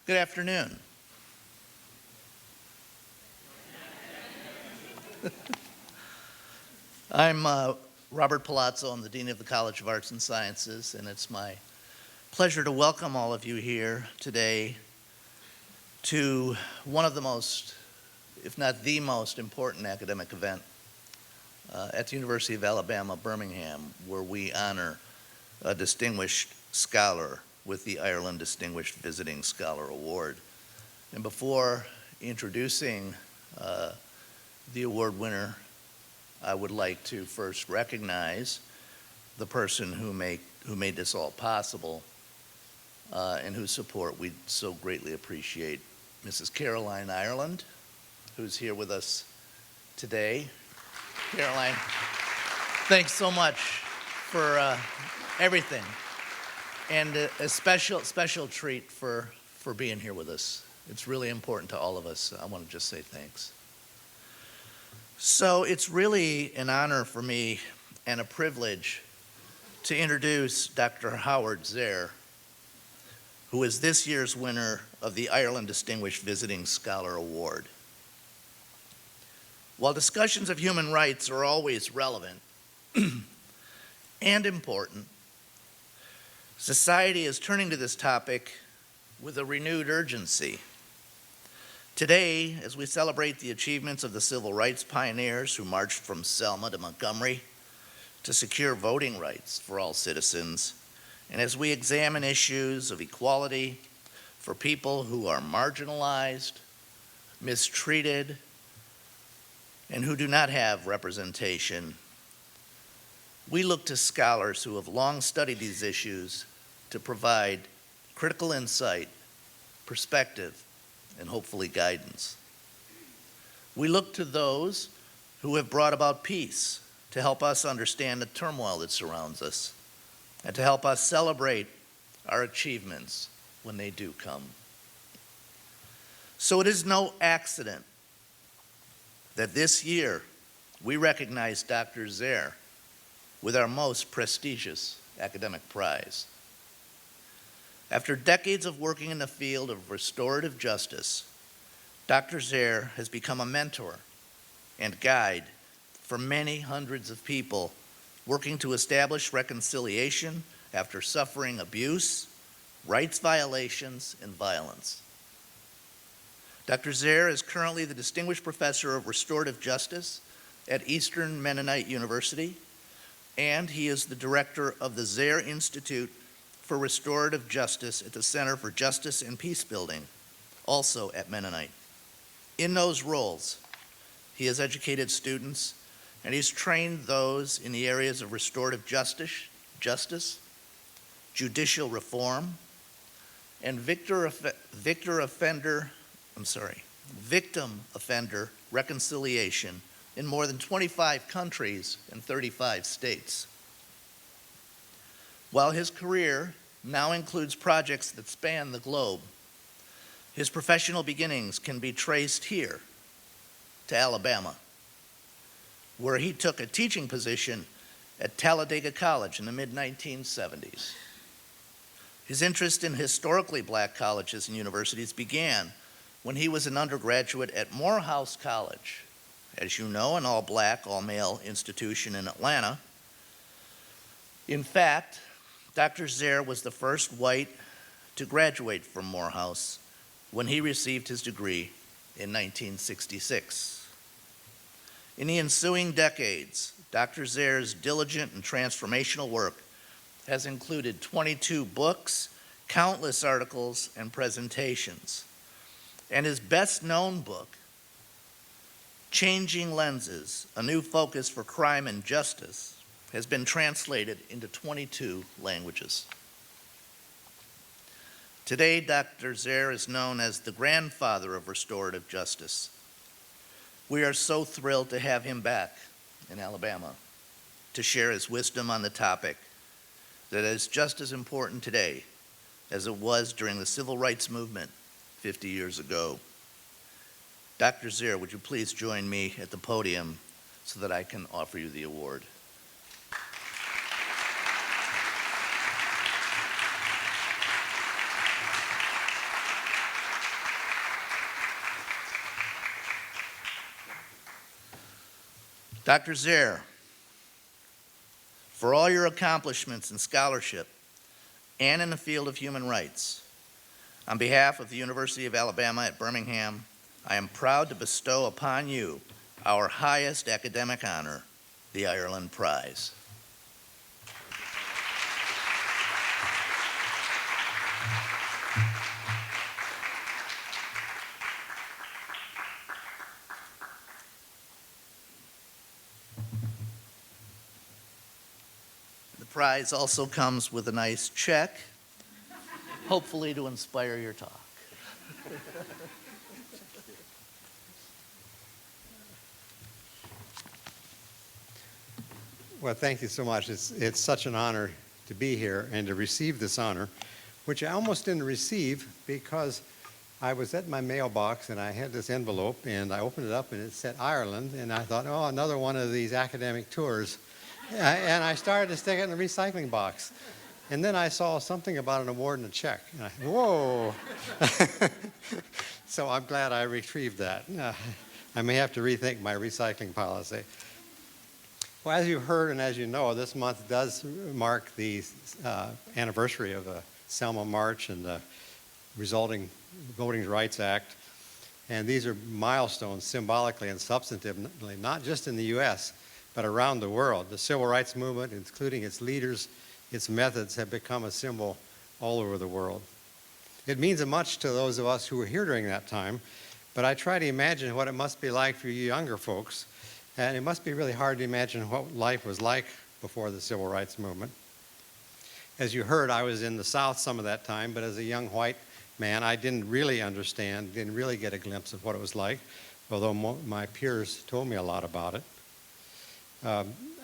Good afternoon. I'm Robert Palazzo. I'm the Dean of the College of Arts and Sciences, and it's my pleasure to welcome all of you here today to one of the most, if not the most important academic event at the University of Alabama, Birmingham, where we honor a distinguished scholar with the Ireland Distinguished Visiting Scholar Award. And before introducing the award winner, I would like to first recognize the person who made this all possible and whose support we so greatly appreciate, Mrs. Caroline Ireland, who's here with us today. Caroline, thanks so much for everything, and a special treat for being here with us. It's really important to all of us. I want to just say thanks. So it's really an honor for me and a privilege to introduce Dr. Howard Zehr, who is this year's winner of the Ireland Distinguished Visiting Scholar Award. While discussions of human rights are always relevant and important, society is turning to this topic with a renewed urgency. Today, as we celebrate the achievements of the civil rights pioneers who marched from Selma to Montgomery to secure voting rights for all citizens, and as we examine issues of equality for people who are marginalized, mistreated, and who do not have representation, we look to scholars who have long studied these issues to provide critical insight, perspective, and hopefully guidance. We look to those who have brought about peace to help us understand the turmoil that surrounds us and to help us celebrate our achievements when they do come. So it is no accident that this year we recognize Dr. Zehr with our most prestigious academic prize. After decades of working in the field of restorative justice, Dr. Zehr has become a mentor and guide for many hundreds of people working to establish reconciliation after suffering abuse, rights violations, and violence. Dr. Zehr is currently the Distinguished Professor of Restorative Justice at Eastern Mennonite University, and he is the director of the Zehr Institute for Restorative Justice at the Center for Justice and Peacebuilding, also at Mennonite. In those roles, he has educated students and he's trained those in the areas of restorative justice, judicial reform, and victim offender reconciliation in more than 25 countries and 35 states. While his career now includes projects that span the globe, his professional beginnings can be traced here to Alabama, where he took a teaching position at Talladega College in the mid-1970s. His interest in historically black colleges and universities began when he was an undergraduate at Morehouse College, as you know, an all-black, all-male institution in Atlanta. In fact, Dr. Zehr was the first white to graduate from Morehouse when he received his degree in 1966. In the ensuing decades, Dr. Zehr's diligent and transformational work has included 22 books, countless articles, and presentations. And his best-known book, Changing Lenses, A New Focus for Crime and Justice, has been translated into 22 languages. Today, Dr. Zehr is known as the grandfather of restorative justice. We are so thrilled to have him back in Alabama to share his wisdom on the topic that is just as important today as it was during the civil rights movement 50 years ago. Dr. Zehr, would you please join me at the podium so that I can offer you the award? Dr. Zehr, for all your accomplishments in scholarship and in the field of human rights, on behalf of the University of Alabama at Birmingham, I am proud to bestow upon you our highest academic honor, the Ireland Prize. The prize also comes with a nice check, hopefully to inspire your talk. Well, thank you so much. It's such an honor to be here and to receive this honor, which I almost didn't receive because I was at my mailbox and I had this envelope and I opened it up and it said Ireland, and I thought, oh, another one of these academic tours. And I started to stick it in the recycling box. And then I saw something about an award and a check. And I, whoa. So I'm glad I retrieved that. I may have to rethink my recycling policy. Well, as you heard and as you know, this month does mark the anniversary of the Selma March and the resulting Voting Rights Act. And these are milestones symbolically and substantively, not just in the U.S., but around the world. The civil rights movement, including its leaders, its methods, have become a symbol all over the world. It means much to those of us who were here during that time, but I try to imagine what it must be like for you younger folks, and it must be really hard to imagine what life was like before the civil rights movement. As you heard, I was in the South some of that time, but as a young white man, I didn't really understand, didn't really get a glimpse of what it was like, although my peers told me a lot about it.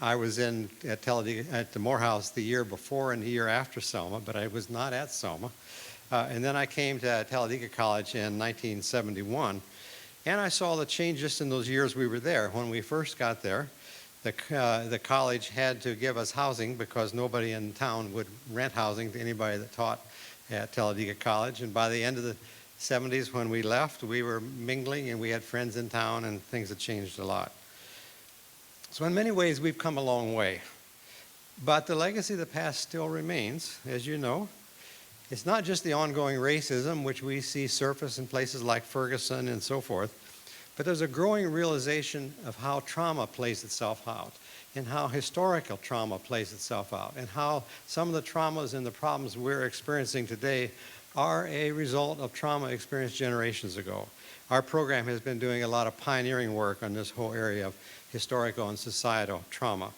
I was at the Morehouse the year before and the year after Selma, but I was not at Selma. And then I came to Talladega College in 1971, and I saw the change just in those years we were there. When we first got there, the college had to give us housing because nobody in town would rent housing to anybody that taught at Talladega College. And by the end of the 70s, when we left, we were mingling and we had friends in town, and things had changed a lot. So in many ways, we've come a long way. But the legacy of the past still remains, as you know. It's not just the ongoing racism, which we see surface in places like Ferguson and so forth, but there's a growing realization of how trauma plays itself out, and how historical trauma plays itself out, and how some of the traumas and the problems we're experiencing today are a result of trauma experienced generations ago. Our program has been doing a lot of pioneering work on this whole area of historical and societal trauma.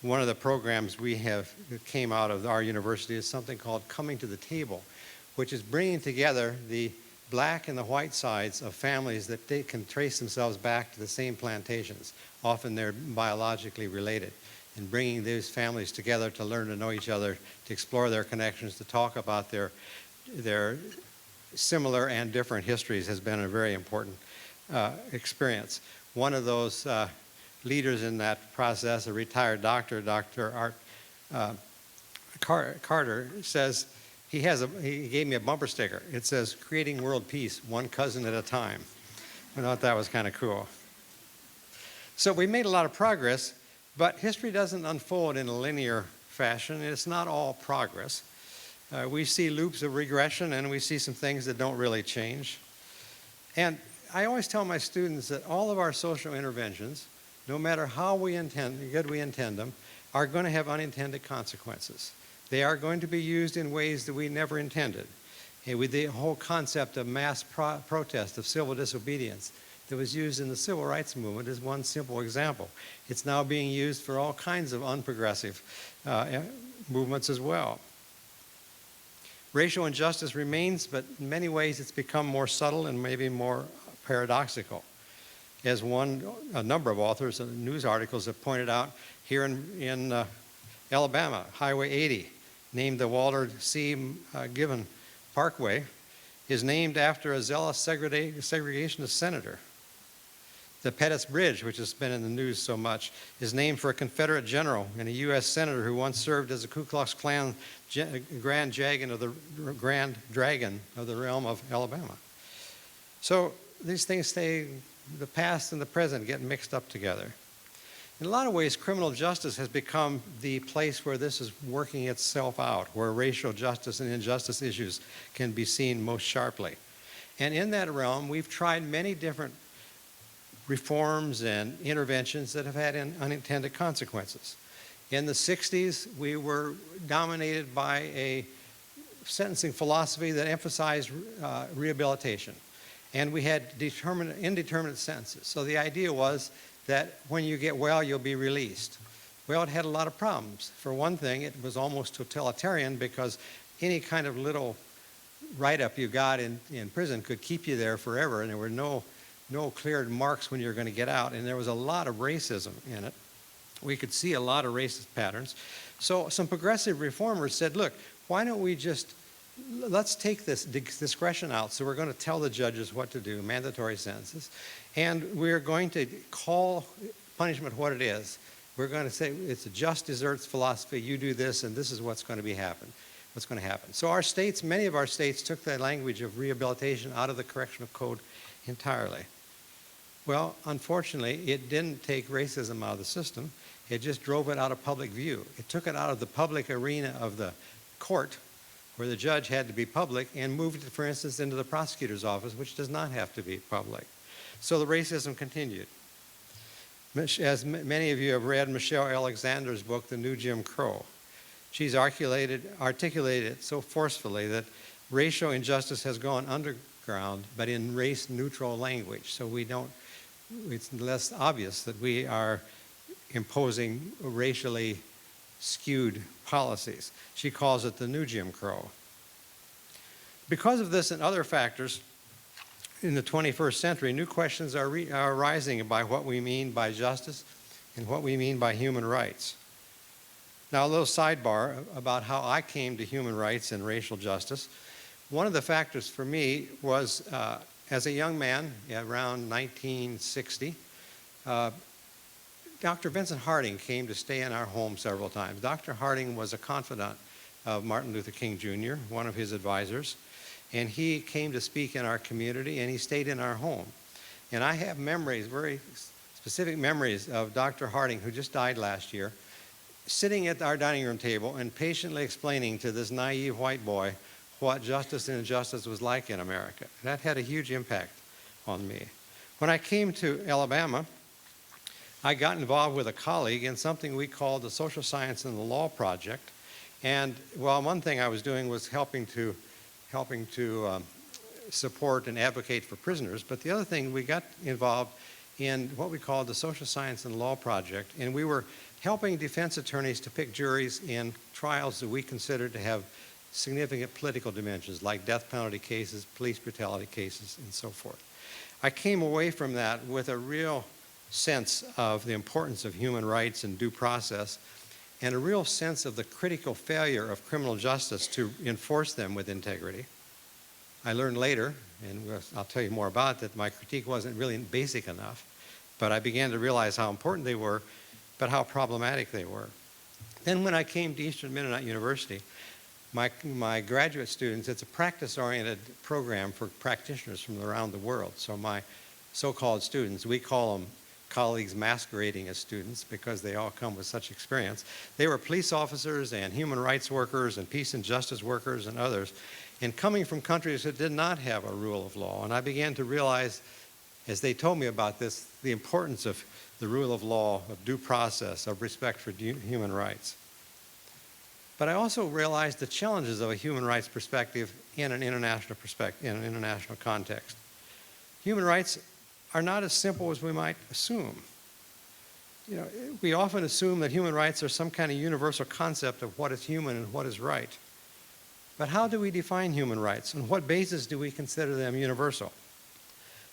One of the programs that came out of our university is something called Coming to the Table, which is bringing together the black and the white sides of families that they can trace themselves back to the same plantations. Often they're biologically related. And bringing these families together to learn to know each other, to explore their connections, to talk about their similar and different histories has been a very important experience. One of those leaders in that process, a retired doctor, Dr. Art Carter, says, he gave me a bumper sticker. It says, "Creating world peace, one cousin at a time." I thought that was kind of cool. So we made a lot of progress, but history doesn't unfold in a linear fashion. It's not all progress. We see loops of regression, and we see some things that don't really change. And I always tell my students that all of our social interventions, no matter how good we intend them, are going to have unintended consequences. They are going to be used in ways that we never intended. And with the whole concept of mass protest, of civil disobedience, that was used in the civil rights movement is one simple example. It's now being used for all kinds of unprogressive movements as well. Racial injustice remains, but in many ways it's become more subtle and maybe more paradoxical. As a number of authors and news articles have pointed out, here in Alabama, Highway 80, named the Walter C. Given Parkway, is named after a zealous segregationist senator. The Pettus Bridge, which has been in the news so much, is named for a Confederate general and a U.S. senator who once served as a Ku Klux Klan Grand Dragon of the realm of Alabama. So these things the past and the present get mixed up together. In a lot of ways, criminal justice has become the place where this is working itself out, where racial justice and injustice issues can be seen most sharply. And in that realm, we've tried many different reforms and interventions that have had unintended consequences. In the 60s, we were dominated by a sentencing philosophy that emphasized rehabilitation. And we had indeterminate sentences. So the idea was that when you get well, you'll be released. Well, it had a lot of problems. For one thing, it was almost totalitarian because any kind of little write-up you got in prison could keep you there forever, and there were no clear marks when you're going to get out, and there was a lot of racism in it. We could see a lot of racist patterns. So some progressive reformers said, look, why don't we let's take this discretion out. So we're going to tell the judges what to do, mandatory sentences, and we're going to call punishment what it is. We're going to say it's a just deserts philosophy. You do this, and this is what's going to happen. So our states, many of our states, took the language of rehabilitation out of the correctional code entirely. Well, unfortunately, it didn't take racism out of the system. It just drove it out of public view. It took it out of the public arena of the court, where the judge had to be public, and moved it, for instance, into the prosecutor's office, which does not have to be public. So the racism continued. As many of you have read Michelle Alexander's book, The New Jim Crow, she's articulated it so forcefully that racial injustice has gone underground, but in race-neutral language. So it's less obvious that we are imposing racially skewed policies. She calls it the new Jim Crow. Because of this and other factors, in the 21st century, new questions are arising about what we mean by justice and what we mean by human rights. Now, a little sidebar about how I came to human rights and racial justice. One of the factors for me was, as a young man, around 1960, Dr. Vincent Harding came to stay in our home several times. Dr. Harding was a confidant of Martin Luther King Jr., one of his advisors, and he came to speak in our community, and he stayed in our home. And I have memories, very specific memories, of Dr. Harding, who just died last year, sitting at our dining room table and patiently explaining to this naive white boy what justice and injustice was like in America. That had a huge impact on me. When I came to Alabama, I got involved with a colleague in something we called the Social Science and the Law Project. And well, one thing I was doing was helping to support and advocate for prisoners. But the other thing, we got involved in what we called the Social Science and Law Project. And we were helping defense attorneys to pick juries in trials that we considered to have significant political dimensions, like death penalty cases, police brutality cases, and so forth. I came away from that with a real sense of the importance of human rights and due process, and a real sense of the critical failure of criminal justice to enforce them with integrity. I learned later, and I'll tell you more about it, that my critique wasn't really basic enough, but I began to realize how important they were, but how problematic they were. Then when I came to Eastern Mennonite University, my graduate students, it's a practice-oriented program for practitioners from around the world. So my so-called students, we call them colleagues masquerading as students because they all come with such experience. They were police officers and human rights workers and peace and justice workers and others, and coming from countries that did not have a rule of law. And I began to realize, as they told me about this, the importance of the rule of law, of due process, of respect for human rights. But I also realized the challenges of a human rights perspective in an international context. Human rights are not as simple as we might assume. You know, we often assume that human rights are some kind of universal concept of what is human and what is right. But how do we define human rights? On what basis do we consider them universal?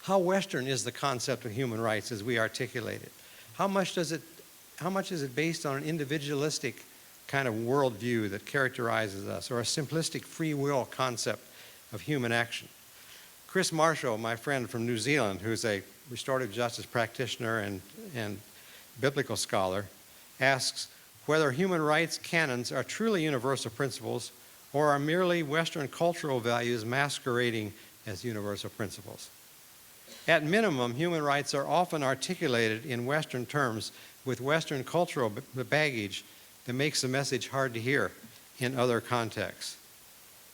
How Western is the concept of human rights as we articulate it? How much is it based on an individualistic kind of worldview that characterizes us, or a simplistic free will concept of human action? Chris Marshall, my friend from New Zealand, who's a restorative justice practitioner and biblical scholar, asks whether human rights canons are truly universal principles or are merely Western cultural values masquerading as universal principles. At minimum, human rights are often articulated in Western terms with Western cultural baggage that makes the message hard to hear in other contexts.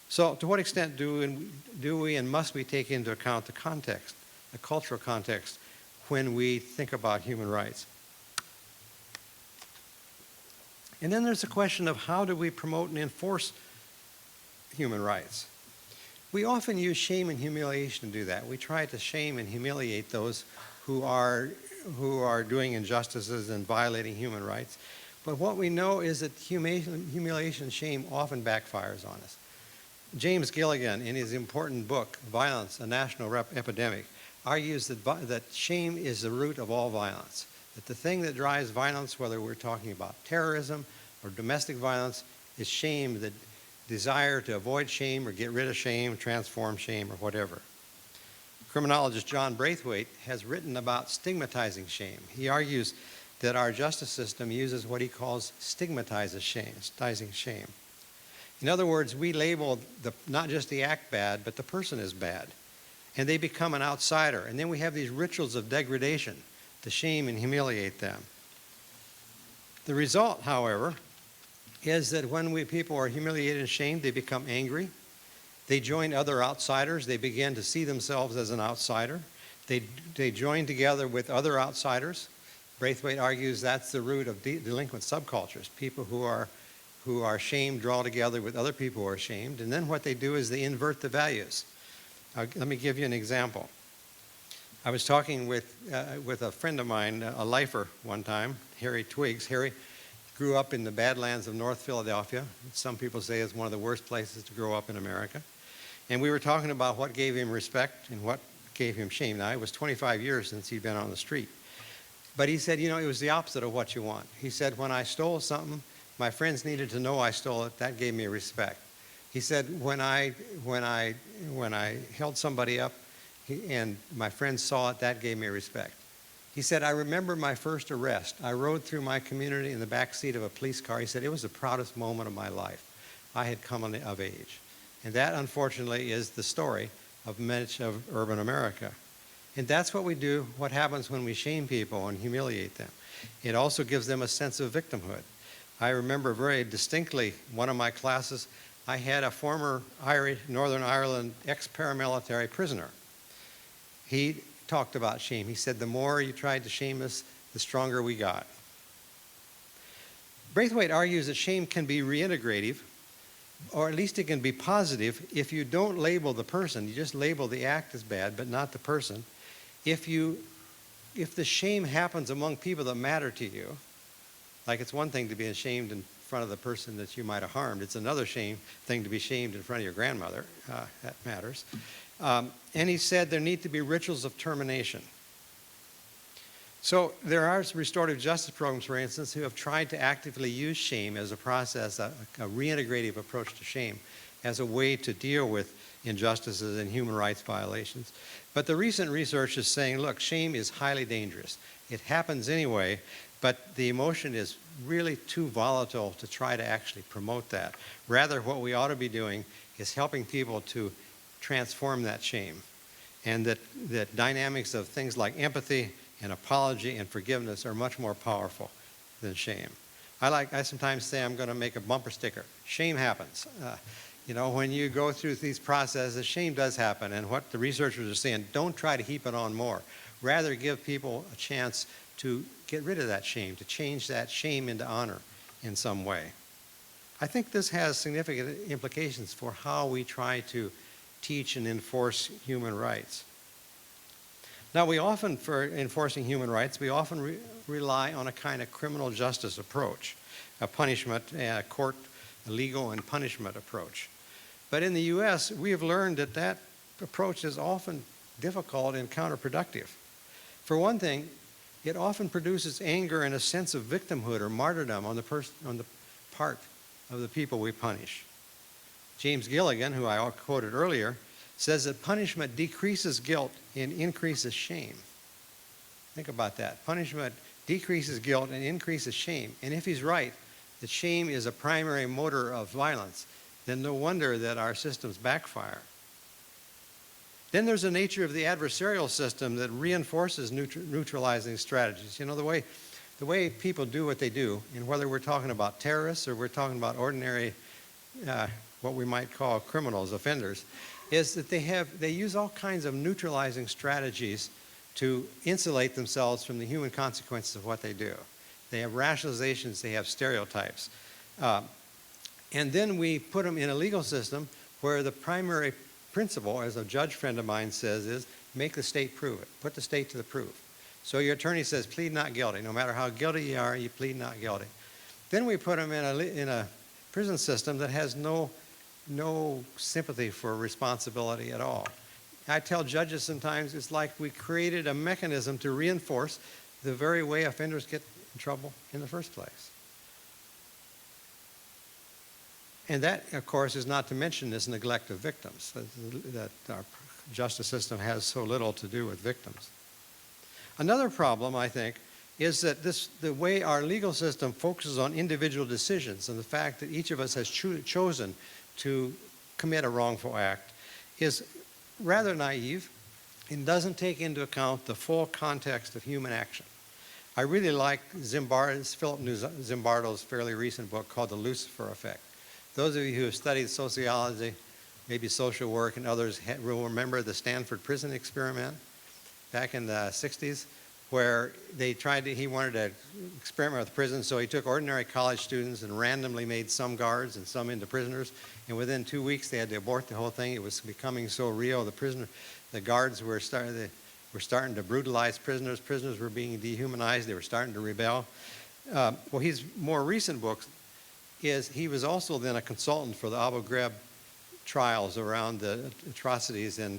So to what extent do we and must we take into account the context, the cultural context, when we think about human rights? And then there's the question of how do we promote and enforce human rights? We often use shame and humiliation to do that. We try to shame and humiliate those who are doing injustices and violating human rights. But what we know is that humiliation and shame often backfires on us. James Gilligan, in his important book, Violence, a National Epidemic, argues that shame is the root of all violence. That the thing that drives violence, whether we're talking about terrorism or domestic violence, is shame, the desire to avoid shame or get rid of shame, transform shame, or whatever. Criminologist John Braithwaite has written about stigmatizing shame. He argues that our justice system uses what he calls stigmatizing shame. In other words, we label not just the act bad, but the person is bad. And they become an outsider. And then we have these rituals of degradation to shame and humiliate them. The result, however, is that when people are humiliated and shamed, they become angry. They join other outsiders. They begin to see themselves as an outsider. They join together with other outsiders. Braithwaite argues that's the root of delinquent subcultures. People who are shamed draw together with other people who are shamed. And then what they do is they invert the values. Let me give you an example. I was talking with a friend of mine, a lifer, one time, Harry Twiggs. Harry grew up in the Badlands of North Philadelphia. Some people say it's one of the worst places to grow up in America. And we were talking about what gave him respect and what gave him shame. Now, it was 25 years since he'd been on the street. But he said, it was the opposite of what you want. He said, when I stole something, my friends needed to know I stole it. That gave me respect. He said, when I held somebody up and my friends saw it, that gave me respect. He said, I remember my first arrest. I rode through my community in the back seat of a police car. He said, it was the proudest moment of my life. I had come of age. And that, unfortunately, is the story of much of urban America. And that's what we do, what happens when we shame people and humiliate them. It also gives them a sense of victimhood. I remember very distinctly one of my classes, I had a former Northern Ireland ex-paramilitary prisoner. He talked about shame. He said, the more you tried to shame us, the stronger we got. Braithwaite argues that shame can be reintegrative, or at least it can be positive if you don't label the person. You just label the act as bad, but not the person. If the shame happens among people that matter to you, like it's one thing to be ashamed in front of the person that you might have harmed. It's another thing to be shamed in front of your grandmother. That matters. And he said there need to be rituals of termination. So there are restorative justice programs, for instance, who have tried to actively use shame as a process, a reintegrative approach to shame, as a way to deal with injustices and human rights violations. But the recent research is saying, look, shame is highly dangerous. It happens anyway, but the emotion is really too volatile to try to actually promote that. Rather, what we ought to be doing is helping people to transform that shame. And that dynamics of things like empathy and apology and forgiveness are much more powerful than shame. I sometimes say I'm going to make a bumper sticker. Shame happens. When you go through these processes, shame does happen. And what the researchers are saying, don't try to heap it on more. Rather, give people a chance to get rid of that shame, to change that shame into honor in some way. I think this has significant implications for how we try to teach and enforce human rights. Now, for enforcing human rights, we often rely on a kind of criminal justice approach, a punishment, a legal and punishment approach. But in the U.S., we have learned that approach is often difficult and counterproductive. For one thing, it often produces anger and a sense of victimhood or martyrdom on the part of the people we punish. James Gilligan, who I quoted earlier, says that punishment decreases guilt and increases shame. Think about that. Punishment decreases guilt and increases shame. And if he's right, that shame is a primary motor of violence, then no wonder that our systems backfire. Then there's the nature of the adversarial system that reinforces neutralizing strategies. You know, the way people do what they do, and whether we're talking about terrorists or we're talking about ordinary, what we might call criminals, offenders, is that they use all kinds of neutralizing strategies to insulate themselves from the human consequences of what they do. They have rationalizations, they have stereotypes. And then we put them in a legal system where the primary principle, as a judge friend of mine says, is make the state prove it. Put the state to the proof. So your attorney says, plead not guilty. No matter how guilty you are, you plead not guilty. Then we put them in a prison system that has no sympathy for responsibility at all. I tell judges sometimes it's like we created a mechanism to reinforce the very way offenders get in trouble in the first place. And that, of course, is not to mention this neglect of victims, that our justice system has so little to do with victims. Another problem, I think, is that the way our legal system focuses on individual decisions and the fact that each of us has chosen to commit a wrongful act is rather naive and doesn't take into account the full context of human action. I really like Philip Zimbardo's fairly recent book called The Lucifer Effect. Those of you who have studied sociology, maybe social work, and others will remember the Stanford prison experiment back in the 60s, where he wanted to experiment with prisons, so he took ordinary college students and randomly made some guards and some into prisoners, and within 2 weeks they had to abort the whole thing. It was becoming so real. The guards were starting to brutalize prisoners. Prisoners were being dehumanized. They were starting to rebel. Well, his more recent book is he was also then a consultant for the Abu Ghraib trials around the atrocities in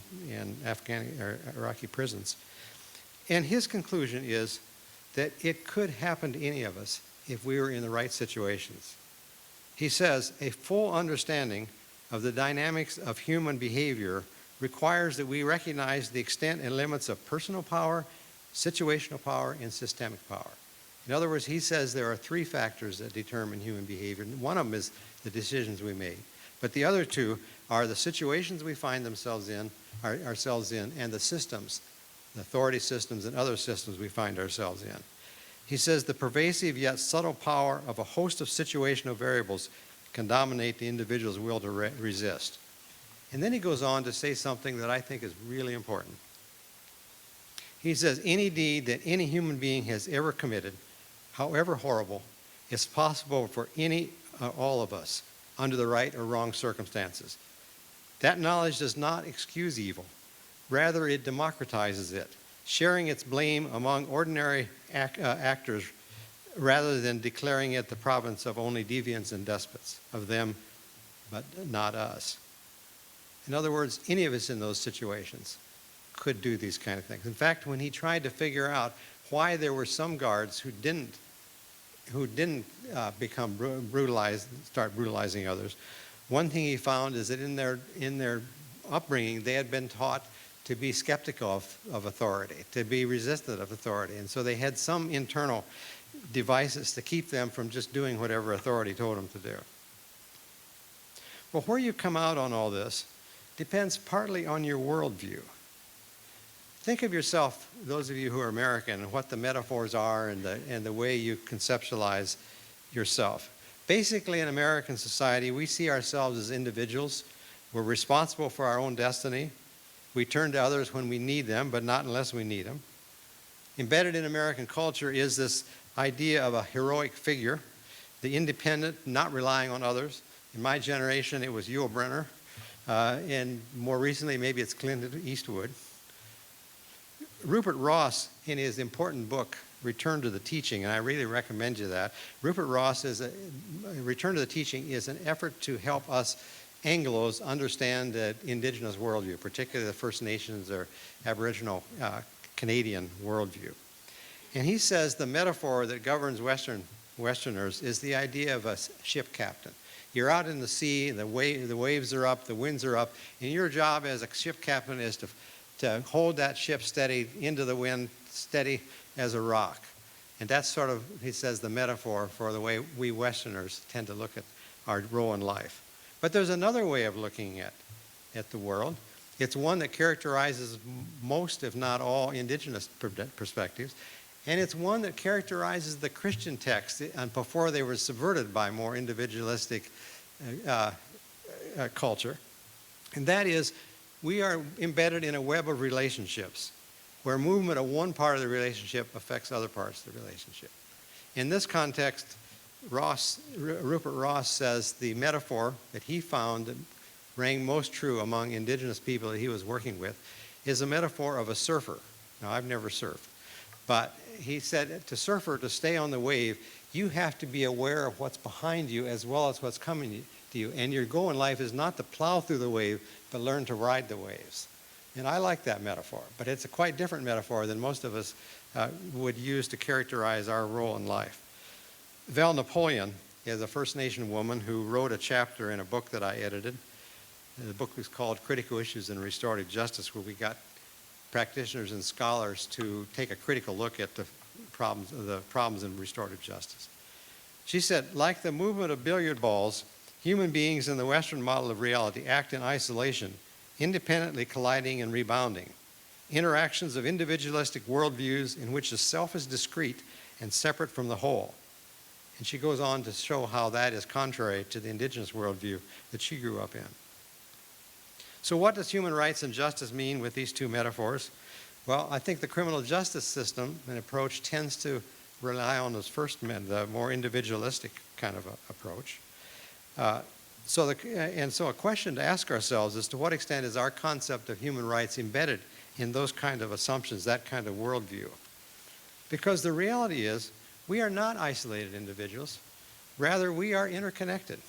Iraqi prisons. And his conclusion is that it could happen to any of us if we were in the right situations. He says, a full understanding of the dynamics of human behavior requires that we recognize the extent and limits of personal power, situational power, and systemic power. In other words, he says there are 3 factors that determine human behavior. One of them is the decisions we make. But the other 2 are the situations we find ourselves in, and the systems, the authority systems and other systems we find ourselves in. He says the pervasive yet subtle power of a host of situational variables can dominate the individual's will to resist. And then he goes on to say something that I think is really important. He says, any deed that any human being has ever committed, however horrible, is possible for any or all of us under the right or wrong circumstances. That knowledge does not excuse evil. Rather, it democratizes it, sharing its blame among ordinary actors rather than declaring it the province of only deviants and despots, of them but not us. In other words, any of us in those situations could do these kind of things. In fact, when he tried to figure out why there were some guards who didn't become brutalized, start brutalizing others, one thing he found is that in their upbringing, they had been taught to be skeptical of authority, to be resistant of authority. And so they had some internal devices to keep them from just doing whatever authority told them to do. Well, where you come out on all this depends partly on your worldview. Think of yourself, those of you who are American, and what the metaphors are and the way you conceptualize yourself. Basically, in American society, we see ourselves as individuals. We're responsible for our own destiny. We turn to others when we need them, but not unless we need them. Embedded in American culture is this idea of a heroic figure, the independent, not relying on others. In my generation, it was Yul Brynner, and more recently, maybe it's Clint Eastwood. Rupert Ross, in his important book, Return to the Teaching, and I really recommend you that. Rupert Ross Return to the Teaching is an effort to help us Anglos understand the indigenous worldview, particularly the First Nations or Aboriginal Canadian worldview. And he says the metaphor that governs Westerners is the idea of a ship captain. You're out in the sea, the waves are up, the winds are up, and your job as a ship captain is to hold that ship steady into the wind, steady as a rock. And that's sort of, he says, the metaphor for the way we Westerners tend to look at our role in life. But there's another way of looking at the world, It's one that characterizes most, if not all, indigenous perspectives. And it's one that characterizes the Christian text before they were subverted by more individualistic culture. And that is, we are embedded in a web of relationships where movement of one part of the relationship affects other parts of the relationship. In this context, Rupert Ross says the metaphor that he found that rang most true among indigenous people that he was working with is a metaphor of a surfer. Now, I've never surfed, but he said to surfer, to stay on the wave, you have to be aware of what's behind you as well as what's coming to you. And your goal in life is not to plow through the wave, but learn to ride the waves. And I like that metaphor, but it's a quite different metaphor than most of us would use to characterize our role in life. Val Napoleon is a First Nation woman who wrote a chapter in a book that I edited. The book was called Critical Issues in Restorative Justice, where we got practitioners and scholars to take a critical look at the problems in restorative justice. She said, like the movement of billiard balls, human beings in the Western model of reality act in isolation, independently colliding and rebounding. Interactions of individualistic worldviews in which the self is discrete and separate from the whole. And she goes on to show how that is contrary to the indigenous worldview that she grew up in. So what does human rights and justice mean with these two metaphors? Well, I think the criminal justice system and approach tends to rely on this first, the more individualistic kind of approach. So a question to ask ourselves is, to what extent is our concept of human rights embedded in those kind of assumptions, that kind of worldview? Because the reality is, we are not isolated individuals. Rather, we are interconnected.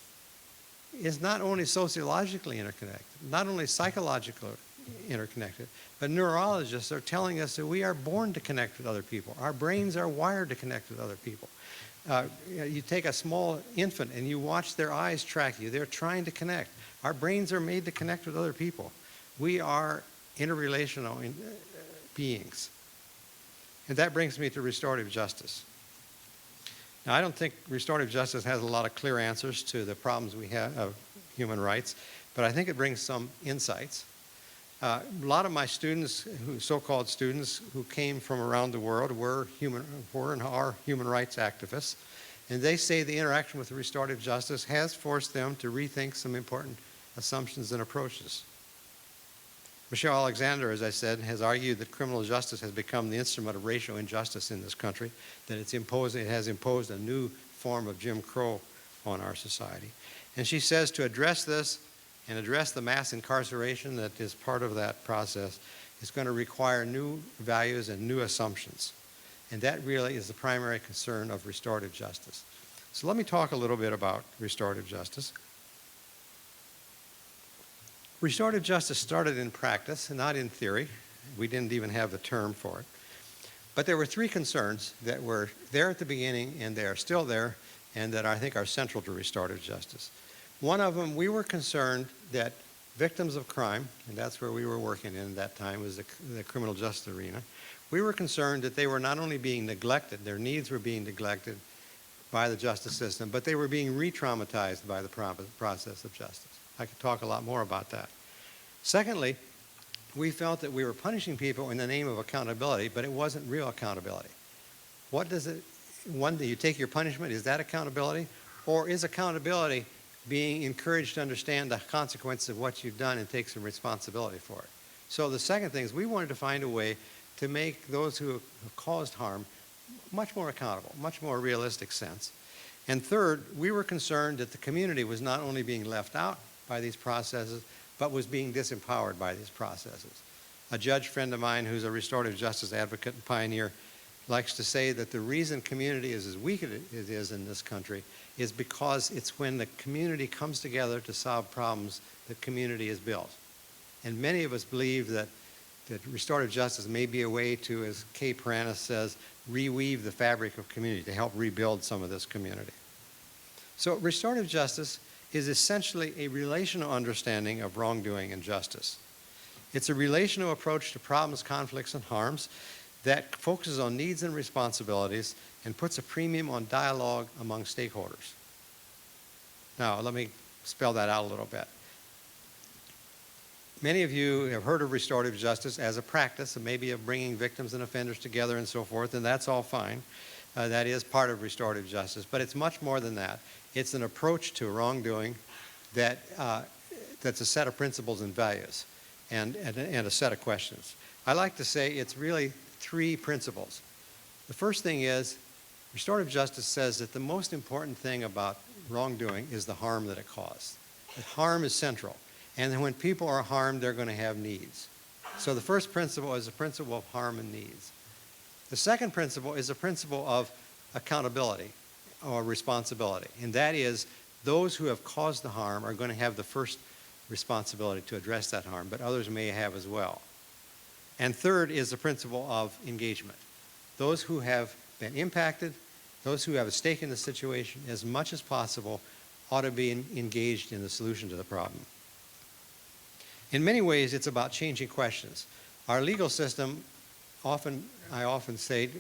It's not only sociologically interconnected, not only psychologically interconnected, but neurologists are telling us that we are born to connect with other people. Our brains are wired to connect with other people. You take a small infant and you watch their eyes track you. They're trying to connect. Our brains are made to connect with other people. We are interrelational beings. And that brings me to restorative justice. Now, I don't think restorative justice has a lot of clear answers to the problems we have of human rights, but I think it brings some insights. A lot of my students, so-called students who came from around the world, were and are human rights activists, and they say the interaction with restorative justice has forced them to rethink some important assumptions and approaches. Michelle Alexander, as I said, has argued that criminal justice has become the instrument of racial injustice in this country, that it has imposed a new form of Jim Crow on our society. And she says to address this and address the mass incarceration that is part of that process is going to require new values and new assumptions. And that really is the primary concern of restorative justice. So let me talk a little bit about restorative justice. Restorative justice started in practice, not in theory. We didn't even have the term for it. But there were three concerns that were there at the beginning, and they are still there, and that I think are central to restorative justice. One of them, we were concerned that victims of crime, and that's where we were working in at that time, was the criminal justice arena. We were concerned that they were not only being neglected, their needs were being neglected by the justice system, but they were being re-traumatized by the process of justice. I could talk a lot more about that. Secondly, we felt that we were punishing people in the name of accountability, but it wasn't real accountability. What does it, one, do you take your punishment, is that accountability? Or is accountability being encouraged to understand the consequences of what you've done and take some responsibility for it? So the second thing is we wanted to find a way to make those who have caused harm much more accountable, much more realistic sense. And third, we were concerned that the community was not only being left out by these processes, but was being disempowered by these processes. A judge friend of mine who's a restorative justice advocate and pioneer likes to say that the reason community is as weak as it is in this country is because it's when the community comes together to solve problems that community is built. And many of us believe that restorative justice may be a way to, as Kay Paranis says, reweave the fabric of community to help rebuild some of this community. So restorative justice is essentially a relational understanding of wrongdoing and justice. It's a relational approach to problems, conflicts, and harms that focuses on needs and responsibilities and puts a premium on dialogue among stakeholders. Now, let me spell that out a little bit. Many of you have heard of restorative justice as a practice, maybe of bringing victims and offenders together and so forth, and that's all fine. That is part of restorative justice, but it's much more than that. It's an approach to wrongdoing that, that's a set of principles and values and a set of questions. I like to say it's really three principles. The first thing is, restorative justice says that the most important thing about wrongdoing is the harm that it caused. The harm is central. And then when people are harmed, they're going to have needs. So the first principle is the principle of harm and needs. The second principle is the principle of accountability or responsibility. And that is those who have caused the harm are going to have the first responsibility to address that harm, but others may have as well. And third is the principle of engagement. Those who have been impacted, those who have a stake in the situation, as much as possible, ought to be engaged in the solution to the problem. In many ways, it's about changing questions. Our legal system, I often say,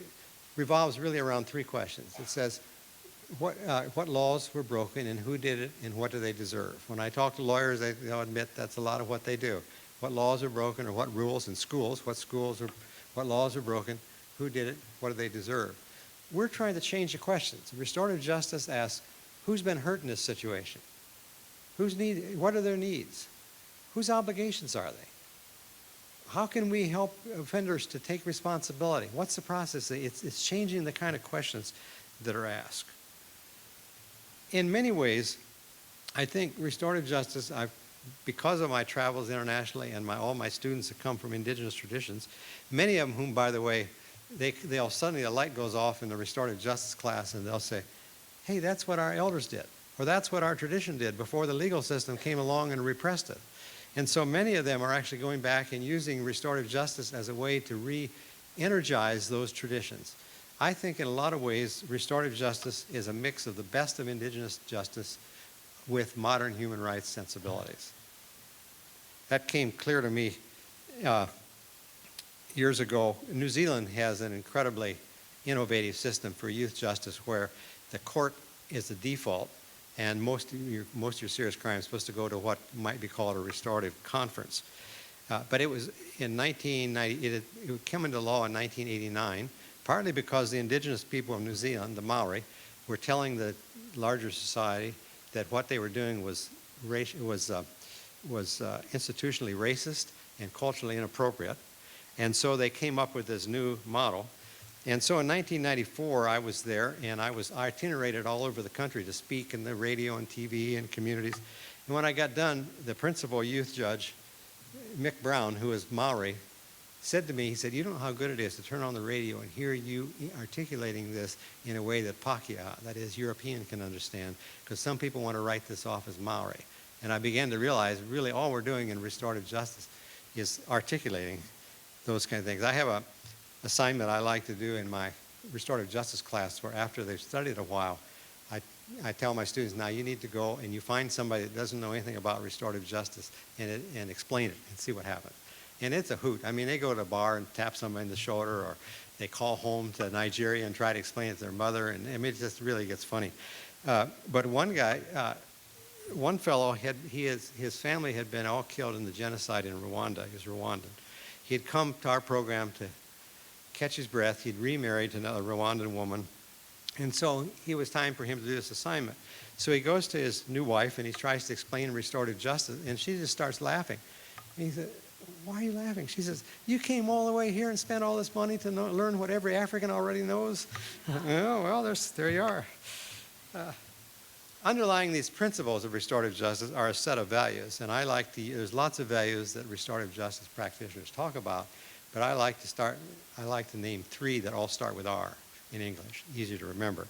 revolves really around three questions. It says, what laws were broken and who did it and what do they deserve? When I talk to lawyers, they'll admit that's a lot of what they do. What laws are broken or what rules in schools, what laws are broken, who did it, what do they deserve? We're trying to change the questions. Restorative justice asks, who's been hurt in this situation? What are their needs? Whose obligations are they? How can we help offenders to take responsibility? What's the process? It's changing the kind of questions that are asked. In many ways, I think restorative justice, because of my travels internationally and all my students that come from indigenous traditions, many of them whom, by the way, they'll suddenly a light goes off in the restorative justice class and they'll say, hey, that's what our elders did, or that's what our tradition did before the legal system came along and repressed it. And so many of them are actually going back and using restorative justice as a way to re-energize those traditions. I think in a lot of ways, restorative justice is a mix of the best of indigenous justice with modern human rights sensibilities. That came clear to me years ago. New Zealand has an incredibly innovative system for youth justice where the court is the default, and most of your serious crimes are supposed to go to what might be called a restorative conference. But it was in 1990, it came into law in 1989, partly because the indigenous people of New Zealand, the Maori, were telling the larger society that what they were doing was institutionally racist and culturally inappropriate. And so they came up with this new model. And so in 1994, I was there, and I itinerated all over the country to speak in the radio and TV and communities. And when I got done, the principal youth judge, Mick Brown, who is Maori, said to me, he said, you don't know how good it is to turn on the radio and hear you articulating this in a way that Pakeha, that is, European, can understand, because some people want to write this off as Maori. And I began to realize really all we're doing in restorative justice is articulating those kind of things. I have a assignment I like to do in my restorative justice class where after they've studied a while, I tell my students, now you need to go and you find somebody that doesn't know anything about restorative justice and explain it and see what happens. And it's a hoot. I mean, they go to a bar and tap somebody in the shoulder, or they call home to Nigeria and try to explain it to their mother, and I mean, it just really gets funny. But one guy, one fellow, his family had been all killed in the genocide in Rwanda. He was Rwandan. He had come to our program to catch his breath. He'd remarried to another Rwandan woman. And so it was time for him to do this assignment. So he goes to his new wife and he tries to explain restorative justice, and she just starts laughing. And he said, why are you laughing? She says, you came all the way here and spent all this money to learn what every African already knows? Oh, well, there you are. Underlying these principles of restorative justice are a set of values, and there's lots of values that restorative justice practitioners talk about, but I like to name three that all start with R in English, easy to remember.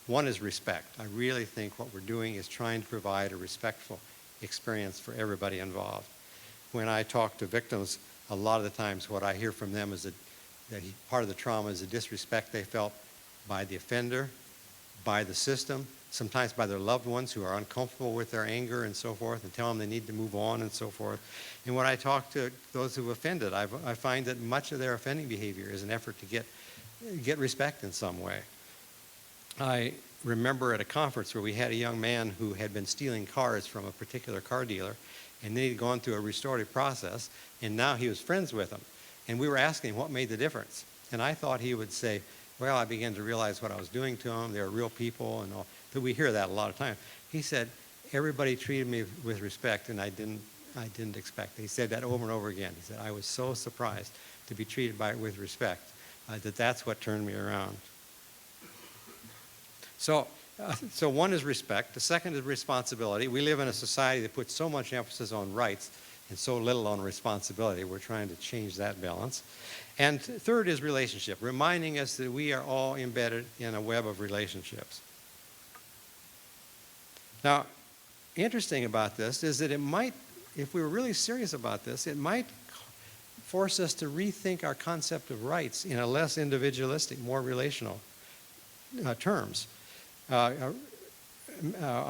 One is respect. I really think what we're doing is trying to provide a respectful experience for everybody involved. When I talk to victims, a lot of the times what I hear from them is that part of the trauma is the disrespect they felt by the offender, by the system, sometimes by their loved ones who are uncomfortable with their anger and so forth, and tell them they need to move on and so forth. And when I talk to those who've offended, I find that much of their offending behavior is an effort to get respect in some way. I remember at a conference where we had a young man who had been stealing cars from a particular car dealer, and then he'd gone through a restorative process, and now he was friends with them. And we were asking him what made the difference. And I thought he would say, well, I began to realize what I was doing to them. They were real people and all. But we hear that a lot of times. He said, everybody treated me with respect, and I didn't expect it. He said that over and over again. He said, I was so surprised to be treated with respect, that's what turned me around. So one is respect. The second is responsibility. We live in a society that puts so much emphasis on rights and so little on responsibility. We're trying to change that balance. And third is relationship, reminding us that we are all embedded in a web of relationships. Now, interesting about this is that it might, if we were really serious about this, it might force us to rethink our concept of rights in a less individualistic, more relational terms. A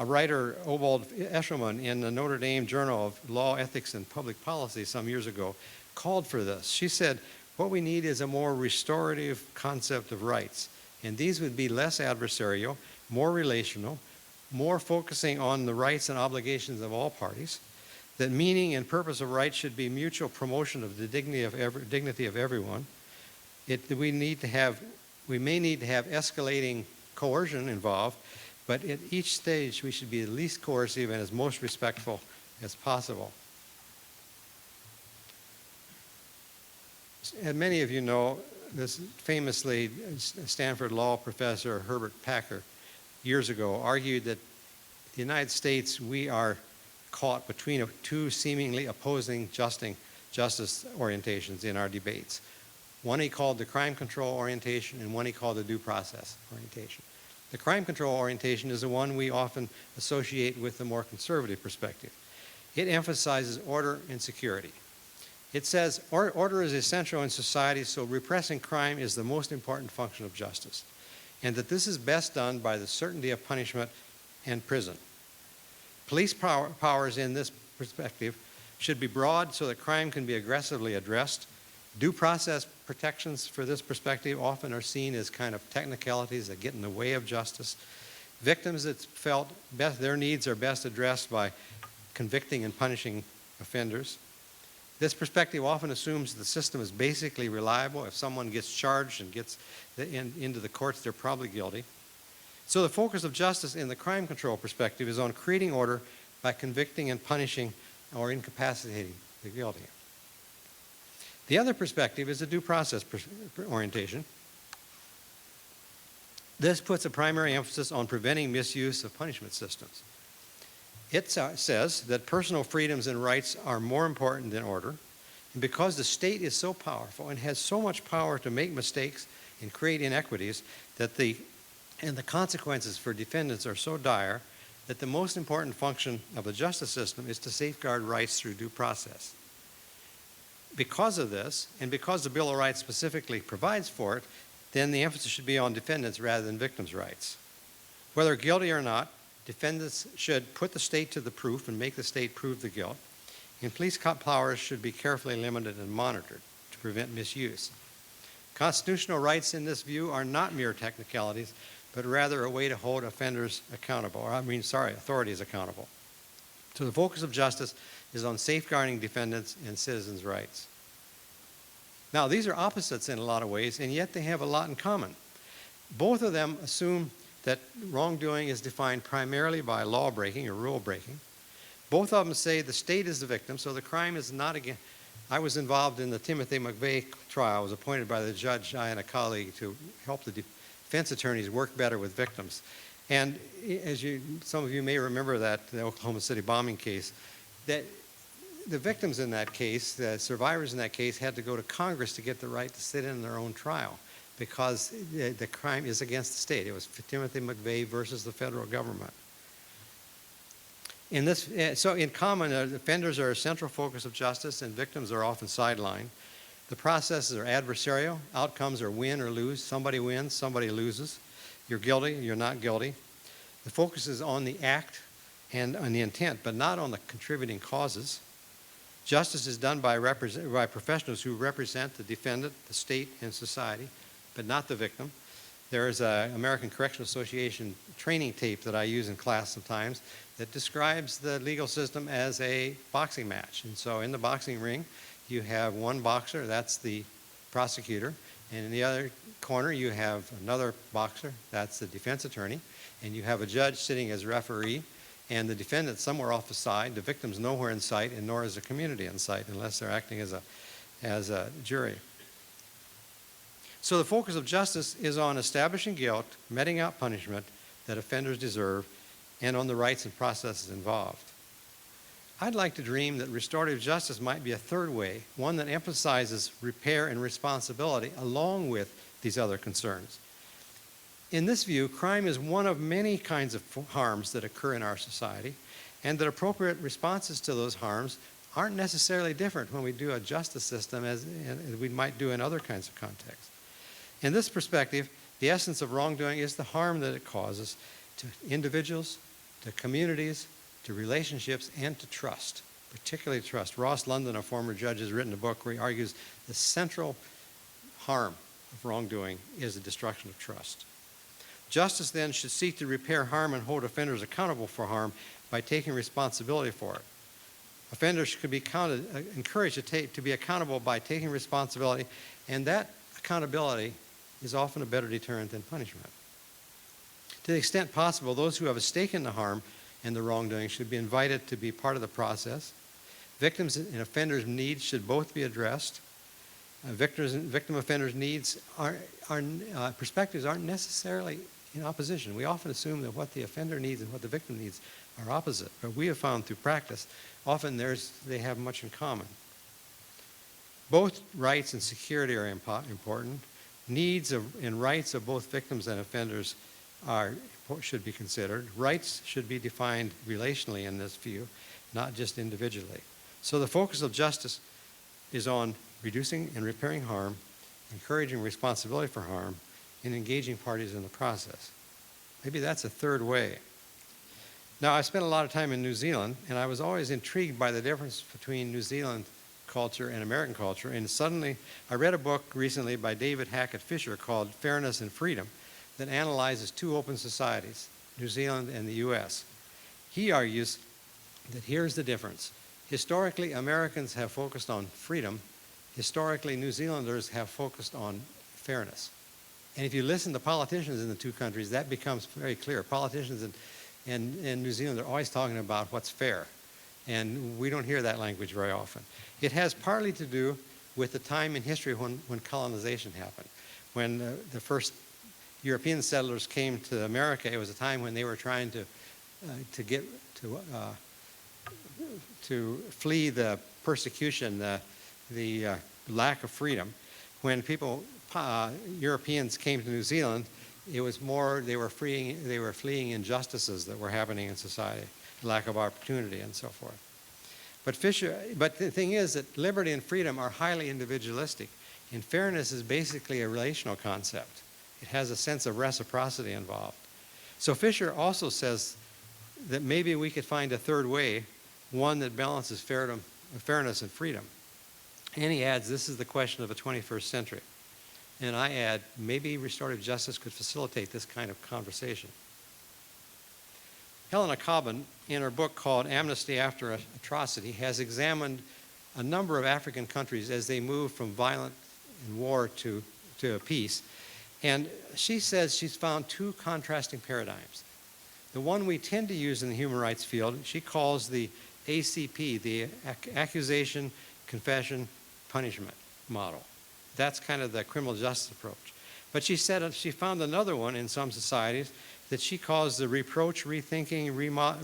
writer, Obald Eshelman, in the Notre Dame Journal of Law, Ethics, and Public Policy some years ago, called for this. She said, what we need is a more restorative concept of rights. And these would be less adversarial, more relational, more focusing on the rights and obligations of all parties, that meaning and purpose of rights should be mutual promotion of the dignity of everyone. We may need to have escalating coercion involved, but at each stage we should be the least coercive and as most respectful as possible. And many of you know this famously Stanford law professor Herbert Packer years ago argued that the United States, we are caught between two seemingly opposing justice orientations in our debates. One he called the crime control orientation, and one he called the due process orientation. The crime control orientation is the one we often associate with the more conservative perspective. It emphasizes order and security. It says order is essential in society, so repressing crime is the most important function of justice, and that this is best done by the certainty of punishment and prison. Police powers in this perspective should be broad so that crime can be aggressively addressed. Due process protections for this perspective often are seen as kind of technicalities that get in the way of justice. Victims that felt their needs are best addressed by convicting and punishing offenders. This perspective often assumes the system is basically reliable. If someone gets charged and gets into the courts, they're probably guilty. So the focus of justice in the crime control perspective is on creating order by convicting and punishing or incapacitating the guilty. The other perspective is the due process orientation. This puts a primary emphasis on preventing misuse of punishment systems. It says that personal freedoms and rights are more important than order, and because the state is so powerful and has so much power to make mistakes and create inequities, that the consequences for defendants are so dire that the most important function of the justice system is to safeguard rights through due process. Because of this, and because the Bill of Rights specifically provides for it, then the emphasis should be on defendants rather than victims' rights. Whether guilty or not, defendants should put the state to the proof and make the state prove the guilt, and police powers should be carefully limited and monitored to prevent misuse. Constitutional rights in this view are not mere technicalities, but rather a way to hold offenders accountable, authorities accountable. So the focus of justice is on safeguarding defendants and citizens' rights. Now, these are opposites in a lot of ways, and yet they have a lot in common. Both of them assume that wrongdoing is defined primarily by law breaking or rule breaking. Both of them say the state is the victim, so the crime is not again. I was involved in the Timothy McVeigh trial. I was appointed by the judge, I and a colleague, to help the defense attorneys work better with victims. And as some of you may remember that, the Oklahoma City bombing case, that the victims in that case, the survivors in that case, had to go to Congress to get the right to sit in their own trial because the crime is against the state. It was Timothy McVeigh versus the federal government. So in common, offenders are a central focus of justice and victims are often sidelined. The processes are adversarial. Outcomes are win or lose. Somebody wins, somebody loses. You're guilty, you're not guilty. The focus is on the act and on the intent, but not on the contributing causes. Justice is done by professionals who represent the defendant, the state, and society, but not the victim. There is an American Correctional Association training tape that I use in class sometimes that describes the legal system as a boxing match. And so in the boxing ring, you have one boxer, that's the prosecutor, and in the other corner you have another boxer, that's the defense attorney, and you have a judge sitting as referee, and the defendant somewhere off the side, the victim's nowhere in sight, and nor is the community in sight unless they're acting as a jury. So the focus of justice is on establishing guilt, meting out punishment that offenders deserve, and on the rights and processes involved. I'd like to dream that restorative justice might be a third way, one that emphasizes repair and responsibility along with these other concerns. In this view, crime is one of many kinds of harms that occur in our society, and that appropriate responses to those harms aren't necessarily different when we do a justice system as we might do in other kinds of contexts. In this perspective, the essence of wrongdoing is the harm that it causes to individuals, to communities, to relationships, and to trust, particularly trust. Ross London, a former judge, has written a book where he argues the central harm of wrongdoing is the destruction of trust. Justice then should seek to repair harm and hold offenders accountable for harm by taking responsibility for it. Offenders should be encouraged to be accountable by taking responsibility, and that accountability is often a better deterrent than punishment. To the extent possible, those who have a stake in the harm and the wrongdoing should be invited to be part of the process. Victims and offenders' needs should both be addressed. Victim offenders' needs perspectives aren't necessarily in opposition. We often assume that what the offender needs and what the victim needs are opposite, but we have found through practice often they have much in common. Both rights and security are important. Needs and rights of both victims and offenders should be considered. Rights should be defined relationally in this view, not just individually. So the focus of justice is on reducing and repairing harm, encouraging responsibility for harm, and engaging parties in the process. Maybe that's a third way. Now, I spent a lot of time in New Zealand, and I was always intrigued by the difference between New Zealand culture and American culture. And suddenly, I read a book recently by David Hackett Fisher called Fairness and Freedom that analyzes two open societies, New Zealand and the US. He argues that here's the difference. Historically, Americans have focused on freedom. Historically, New Zealanders have focused on fairness. And if you listen to politicians in the two countries, that becomes very clear. Politicians in New Zealand are always talking about what's fair. And we don't hear that language very often. It has partly to do with the time in history when colonization happened. When the first European settlers came to America, it was a time when they were trying to flee the persecution, the lack of freedom. When Europeans came to New Zealand, it was more they were fleeing injustices that were happening in society, lack of opportunity and so forth. But the thing is that liberty and freedom are highly individualistic, and fairness is basically a relational concept. It has a sense of reciprocity involved. So Fisher also says that maybe we could find a third way, one that balances fairness and freedom. And he adds, this is the question of the 21st century. And I add, maybe restorative justice could facilitate this kind of conversation. Helena Cobban, in her book called Amnesty After Atrocity, has examined a number of African countries as they move from violent and war to peace. And she says she's found two contrasting paradigms. The one we tend to use in the human rights field, she calls the ACP, the Accusation, Confession, Punishment model. That's kind of the criminal justice approach. But she said she found another one in some societies that she calls the reproach, rethinking,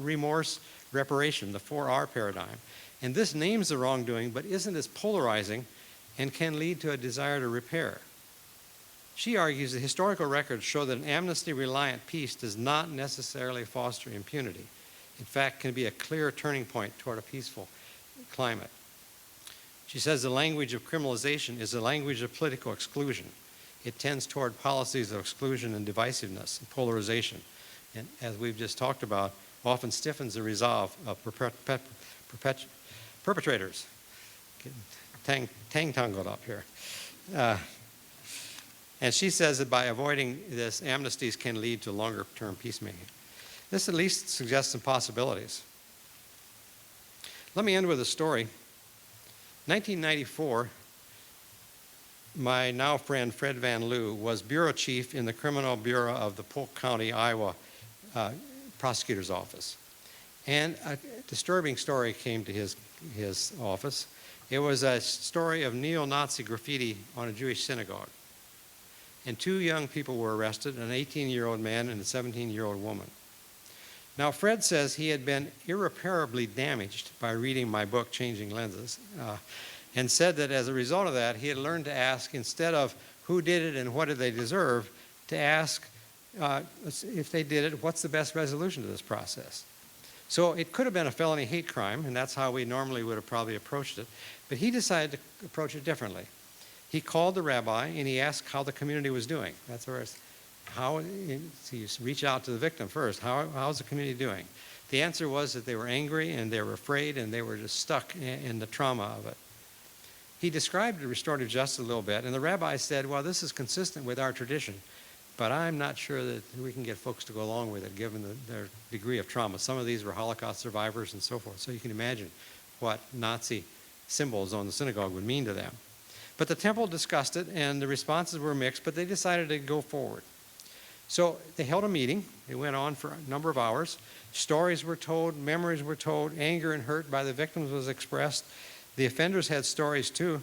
remorse, reparation, the 4R paradigm. And this names the wrongdoing, but isn't as polarizing and can lead to a desire to repair. She argues that historical records show that an amnesty-reliant peace does not necessarily foster impunity. In fact, can be a clear turning point toward a peaceful climate. She says the language of criminalization is a language of political exclusion. It tends toward policies of exclusion and divisiveness and polarization. And as we've just talked about, often stiffens the resolve of perpetrators. Getting tangled up here. And she says that by avoiding this, amnesties can lead to longer-term peacemaking. This at least suggests some possibilities. Let me end with a story. 1994, my now friend Fred Van Loo was bureau chief in the criminal bureau of the Polk County, Iowa prosecutor's office. And a disturbing story came to his office. It was a story of neo-Nazi graffiti on a Jewish synagogue. And 2 young people were arrested, an 18-year-old man and a 17-year-old woman. Now, Fred says he had been irreparably damaged by reading my book, Changing Lenses, and said that as a result of that, he had learned to ask, instead of who did it and what did they deserve, to ask, if they did it, what's the best resolution to this process? So it could have been a felony hate crime, and that's how we normally would have probably approached it. But he decided to approach it differently. He called the rabbi and he asked how the community was doing. That's where it's, so you reach out to the victim first. How's the community doing? The answer was that they were angry and they were afraid and they were just stuck in the trauma of it. He described the restorative justice a little bit, and the rabbi said, well, this is consistent with our tradition, but I'm not sure that we can get folks to go along with it given their degree of trauma. Some of these were Holocaust survivors and so forth, so you can imagine what Nazi symbols on the synagogue would mean to them. But the temple discussed it, and the responses were mixed, but they decided to go forward. So they held a meeting. It went on for a number of hours. Stories were told, memories were told, anger and hurt by the victims was expressed. The offenders had stories too.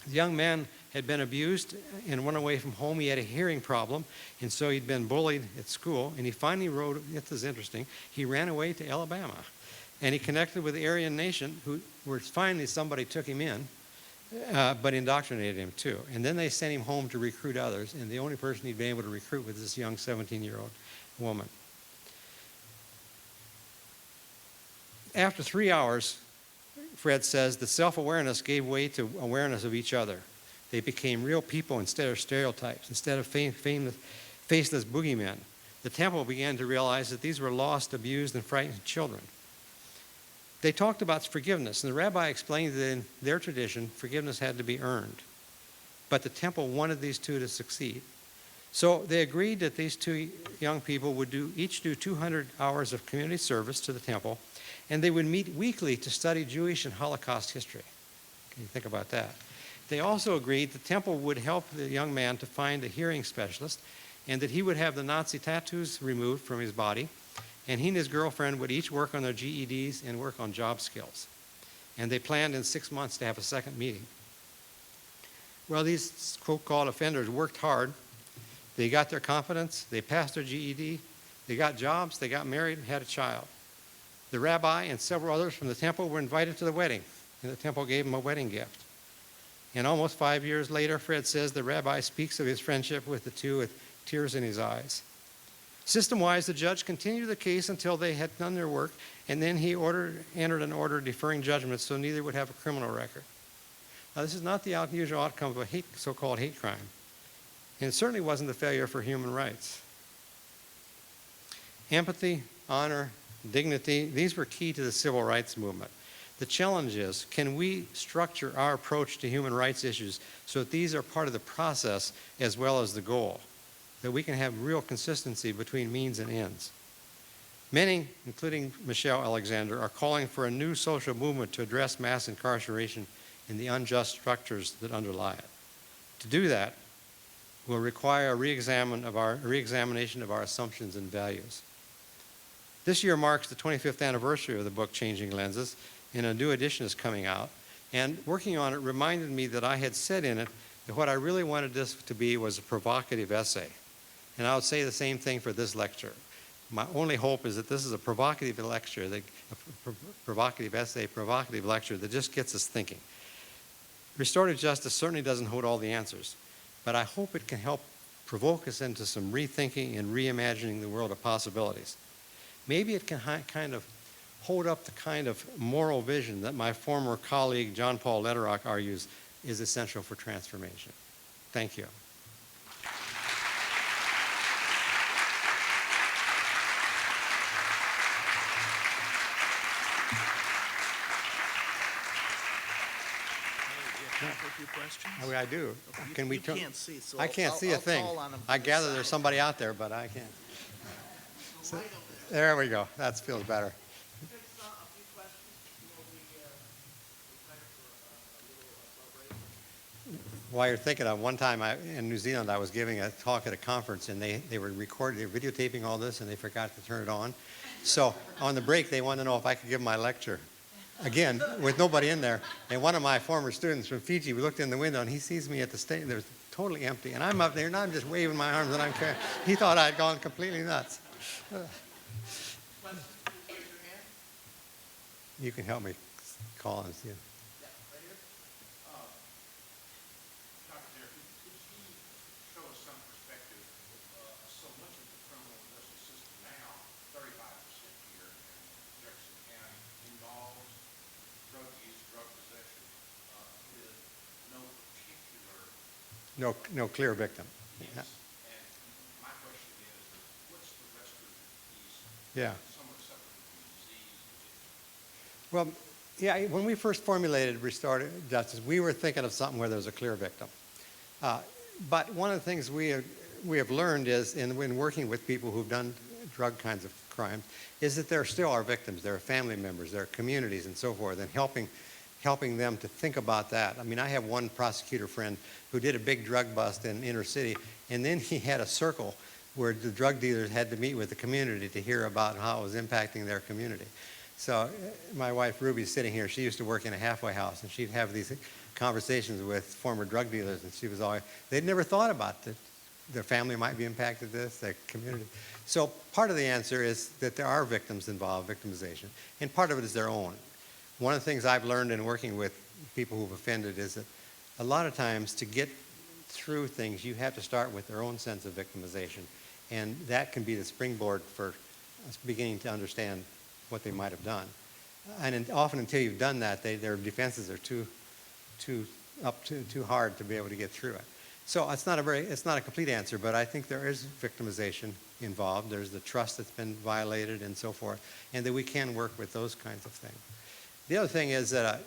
The young man had been abused and went away from home. He had a hearing problem, and so he'd been bullied at school, and he finally wrote, this is interesting, he ran away to Alabama, and he connected with the Aryan Nation, where finally somebody took him in, but indoctrinated him too. And then they sent him home to recruit others, and the only person he'd been able to recruit was this young 17-year-old woman. After 3 hours, Fred says, the self-awareness gave way to awareness of each other. They became real people instead of stereotypes, instead of faceless boogeymen. The temple began to realize that these were lost, abused, and frightened children. They talked about forgiveness, and the rabbi explained that in their tradition, forgiveness had to be earned. But the temple wanted these two to succeed. So they agreed that these 2 young people would each do 200 hours of community service to the temple, and they would meet weekly to study Jewish and Holocaust history. Can you think about that? They also agreed the temple would help the young man to find a hearing specialist, and that he would have the Nazi tattoos removed from his body, and he and his girlfriend would each work on their GEDs and work on job skills. And they planned in 6 months to have a second meeting. Well, these so-called offenders worked hard. They got their confidence, they passed their GED, they got jobs, they got married and had a child. The rabbi and several others from the temple were invited to the wedding, and the temple gave them a wedding gift. And almost 5 years later, Fred says the rabbi speaks of his friendship with the two with tears in his eyes. System-wise, the judge continued the case until they had done their work, and then he entered an order deferring judgment so neither would have a criminal record. Now, this is not the unusual outcome of a so-called hate crime, and it certainly wasn't a failure for human rights. Empathy, honor, dignity, these were key to the civil rights movement. The challenge is, can we structure our approach to human rights issues so that these are part of the process as well as the goal, that we can have real consistency between means and ends? Many, including Michelle Alexander, are calling for a new social movement to address mass incarceration and the unjust structures that underlie it. To do that will require a re-examination of our assumptions and values. This year marks the 25th anniversary of the book Changing Lenses, and a new edition is coming out. And working on it reminded me that I had said in it that what I really wanted this to be was a provocative essay. And I would say the same thing for this lecture. My only hope is that this is a provocative lecture, provocative essay, provocative lecture that just gets us thinking. Restorative justice certainly doesn't hold all the answers, but I hope it can help provoke us into some rethinking and reimagining the world of possibilities. Maybe it can kind of hold up the kind of moral vision that my former colleague John Paul Lederach argues is essential for transformation. Thank you. few questions? I mean, I do. You- Can we you turn? can't see, so I can't see a I'll thing. call on 'em from I the gather side. there's somebody out there, but I can't. So, there we go. That feels better. While you're thinking of, one time in New Zealand, I was giving a talk at a conference, and they were recording, they were videotaping all this, and they forgot to turn it on. So on the break, they wanted to know if I could give my lecture. Again, with nobody in there. And one of my former students from Fiji, we looked in the window, and he sees me at the stage. There's totally empty. And I'm up there, and I'm just waving my arms, and he thought I'd gone completely nuts. You can help me call and see. No clear victim. Yes. And my question is, what's the restorative piece? Yeah. Somewhat separate from disease. Well, yeah, when we first formulated restorative justice, we were thinking of something where there was a clear victim. But one of the things we have learned is, in working with people who've done drug kinds of crimes, is that there still are victims. There are family members, there are communities and so forth, and helping them to think about that. I mean, I have one prosecutor friend who did a big drug bust in inner city, and then he had a circle where the drug dealers had to meet with the community to hear about how it was impacting their community. So my wife Ruby's sitting here. She used to work in a halfway house, and she'd have these conversations with former drug dealers, and she was always, they'd never thought about that their family might be impacted this, their community. So part of the answer is that there are victims involved, victimization, and part of it is their own. One of the things I've learned in working with people who've offended is that a lot of times to get through things, you have to start with their own sense of victimization. And that can be the springboard for us beginning to understand what they might have done. And often until you've done that, their defenses are too hard to be able to get through it. So it's not a complete answer, but I think there is victimization involved. There's the trust that's been violated and so forth, and that we can work with those kinds of things. The other thing is that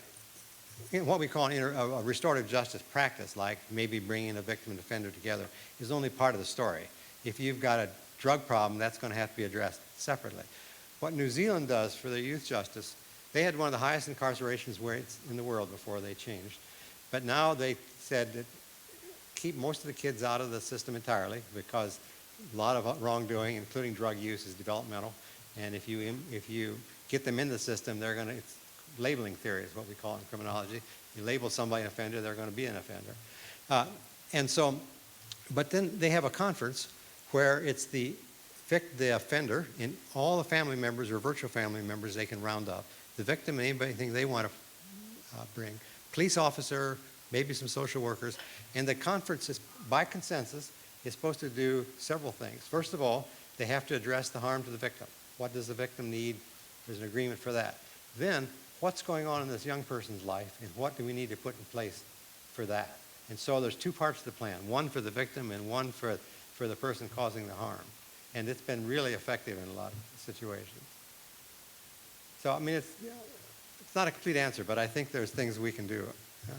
what we call a restorative justice practice, like maybe bringing a victim and offender together, is only part of the story. If you've got a drug problem, that's going to have to be addressed separately. What New Zealand does for their youth justice, they had one of the highest incarcerations rates in the world before they changed. But now they said that keep most of the kids out of the system entirely, because a lot of wrongdoing, including drug use, is developmental. And if you get them in the system, they're going to, it's labeling theory is what we call it in criminology. You label somebody an offender, they're going to be an offender. But then they have a conference where it's the offender and all the family members or virtual family members they can round up. The victim and anything they want to bring. Police officer, maybe some social workers. And the conference is, by consensus, is supposed to do several things. First of all, they have to address the harm to the victim. What does the victim need? There's an agreement for that. Then, what's going on in this young person's life, and what do we need to put in place for that? And so there's two parts to the plan, one for the victim and one for the person causing the harm. And it's been really effective in a lot of situations. So, I mean, it's not a complete answer, but I think there's things we can do. Yeah.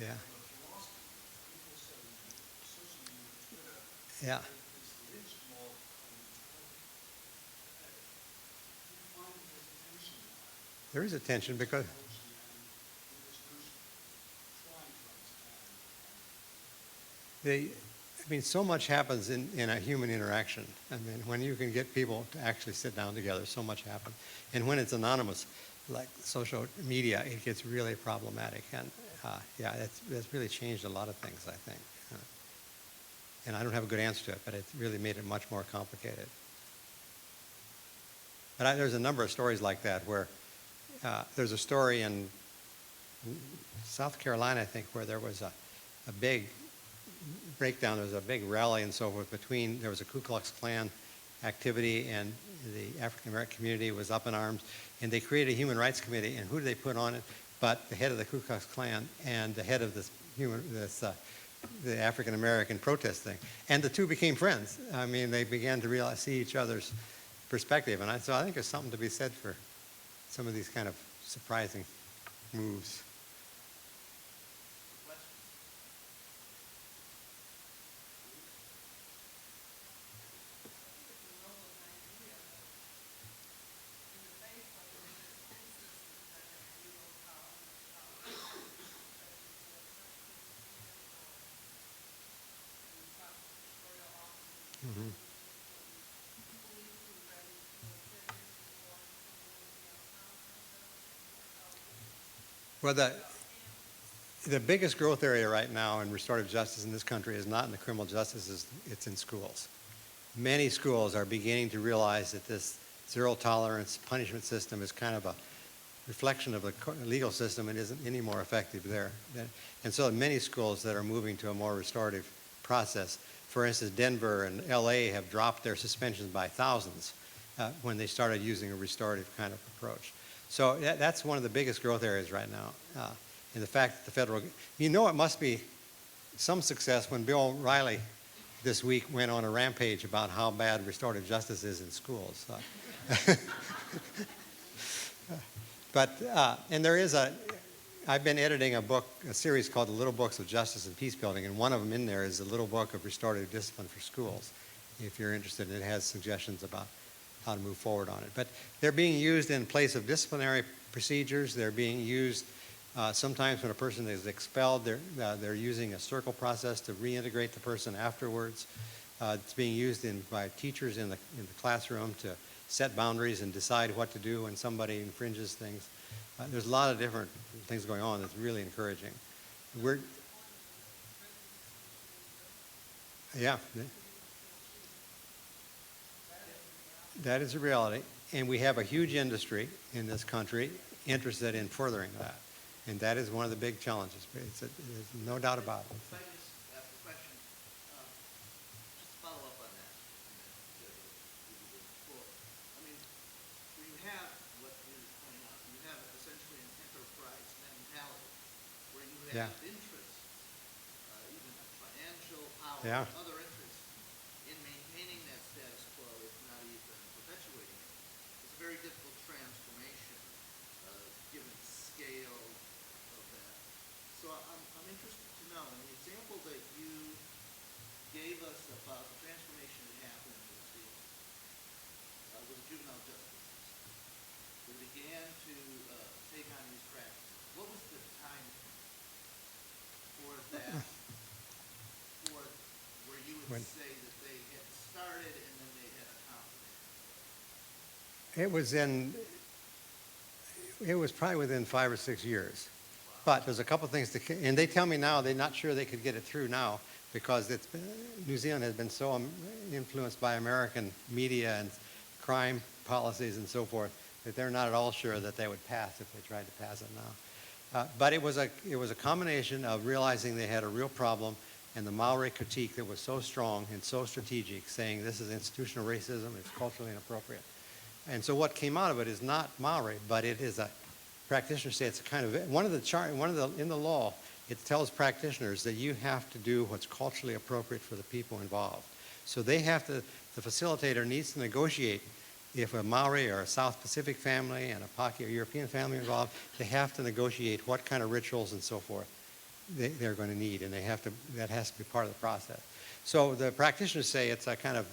Yeah. Yeah. There is a tension because so much happens in a human interaction. I mean, when you can get people to actually sit down together, so much happens. And when it's anonymous, like social media, it gets really problematic. And that's really changed a lot of things, I think. And I don't have a good answer to it, but it's really made it much more complicated. But there's a number of stories like that where there's a story in South Carolina, I think, where there was a big breakdown. There was a big rally and so forth there was a Ku Klux Klan activity, and the African American community was up in arms, and they created a human rights committee. And who did they put on it? But the head of the Ku Klux Klan and the head of the African American protest thing, and the two became friends. I mean, they began to see each other's perspective, and so I think there's something to be said for some of these kind of surprising moves. Mm-hmm. Well, the biggest growth area right now in restorative justice in this country is not in the criminal justice, it's in schools. Many schools are beginning to realize that this zero tolerance punishment system is kind of a reflection of the legal system and isn't any more effective there. And so many schools that are moving to a more restorative process. For instance, Denver and LA have dropped their suspensions by thousands when they started using a restorative kind of approach. So that's one of the biggest growth areas right now. And the fact that the federal, it must be some success when Bill O'Reilly this week went on a rampage about how bad restorative justice is in schools. And I've been editing a series called The Little Books of Justice and Peace Building, and one of them in there is the Little Book of Restorative Discipline for Schools. If you're interested, it has suggestions about how to move forward on it. But they're being used in place of disciplinary procedures. They're being used sometimes when a person is expelled. They're using a circle process to reintegrate the person afterwards. It's being used by teachers in the classroom to set boundaries and decide what to do when somebody infringes things. There's a lot of different things going on that's really encouraging. That is a reality. And we have a huge industry in this country interested in furthering that. And that is one of the big challenges. There's no doubt about it. If I just ask a question, just to follow up on that. I mean, when you have what is coming out, you have essentially an enterprise mentality where you have interests, even financial power, other interests, in maintaining that status quo, if not even perpetuating it. It's a very difficult transformation, given the scale of that. So I'm interested to know, in the example that you gave us about the transformation that happened with the juvenile justice system, we began to take on these practices. What was the time for that, for where you would say that they had started and then they had accomplished? It was probably within 5 or 6 years. But there's a couple of things and they tell me now they're not sure they could get it through now because New Zealand has been so influenced by American media and crime policies and so forth that they're not at all sure that they would pass if they tried to pass it now. But it was a combination of realizing they had a real problem and the Maori critique that was so strong and so strategic, saying this is institutional racism, it's culturally inappropriate. And so what came out of it is not Maori, but it is practitioners say it's a kind of, in the law, it tells practitioners that you have to do what's culturally appropriate for the people involved. So the facilitator needs to negotiate. If a Maori or a South Pacific family and a Paki or European family involved, they have to negotiate what kind of rituals and so forth they're going to need, and that has to be part of the process. So the practitioners say it's a kind of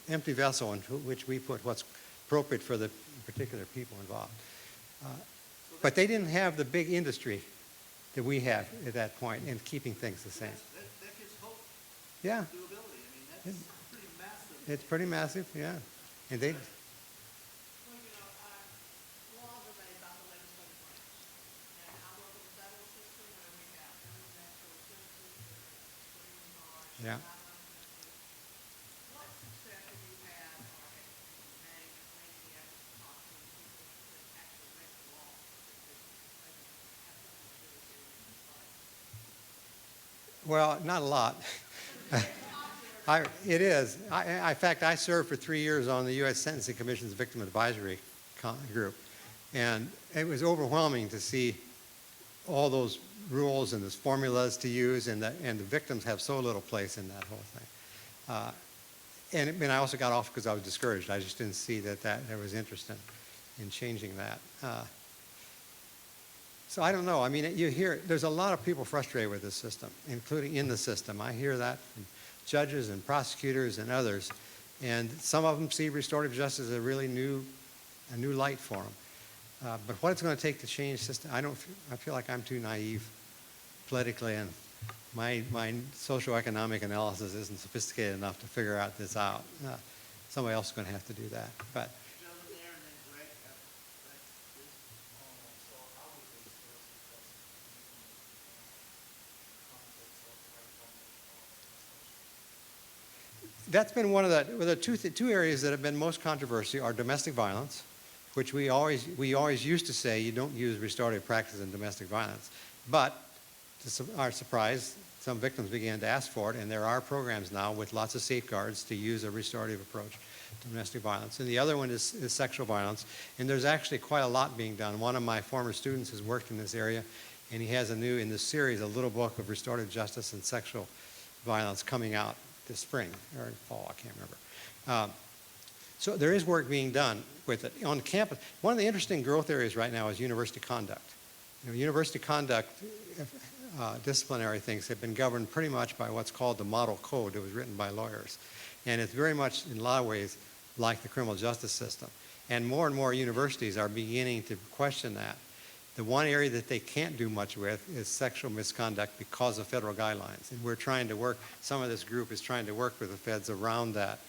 empty vessel into which we put what's appropriate for the particular people involved. But they didn't have the big industry that we have at that point in keeping things the same. That gives hope. Yeah. Doability. I mean, that's pretty massive. It's pretty massive, yeah. And they... laws are made by the legislative branch. And I work in the federal system where we have international sentences that are extremely harsh. Yeah. What success have you had or have you made in making the efforts to talk to Well, not a lot. It is. In fact, I served for 3 years on the U.S. Sentencing Commission's Victim Advisory Group, and it was overwhelming to see all those rules and those formulas to use, and the victims have so little place in that whole thing. And I also got off because I was discouraged. I just didn't see that there was interest in changing that. So I don't know. I mean, you hear there's a lot of people frustrated with this system, including in the system. I hear that from judges and prosecutors and others, and some of them see restorative justice as a really new light for them. But what it's going to take to change the system, I feel like I'm too naive politically, and my socioeconomic analysis isn't sophisticated enough to figure this out. Somebody else is going to have to do that. But Gentleman there, and then Greg, please. So I was interested because that's been one of the two areas that have been most controversial are domestic violence, which we always used to say you don't use restorative practice in domestic violence. But to our surprise, some victims began to ask for it, and there are programs now with lots of safeguards to use a restorative approach to domestic violence. And the other one is sexual violence, and there's actually quite a lot being done. One of my former students has worked in this area, and he has in this series, a little book of restorative justice and sexual violence coming out this spring, or fall, I can't remember. So there is work being done with it on campus. One of the interesting growth areas right now is university conduct. University conduct disciplinary things have been governed pretty much by what's called the model code that was written by lawyers. And it's very much, in a lot of ways, like the criminal justice system. And more universities are beginning to question that. The one area that they can't do much with is sexual misconduct because of federal guidelines. And we're trying to work, some of this group is trying to work with the feds around that,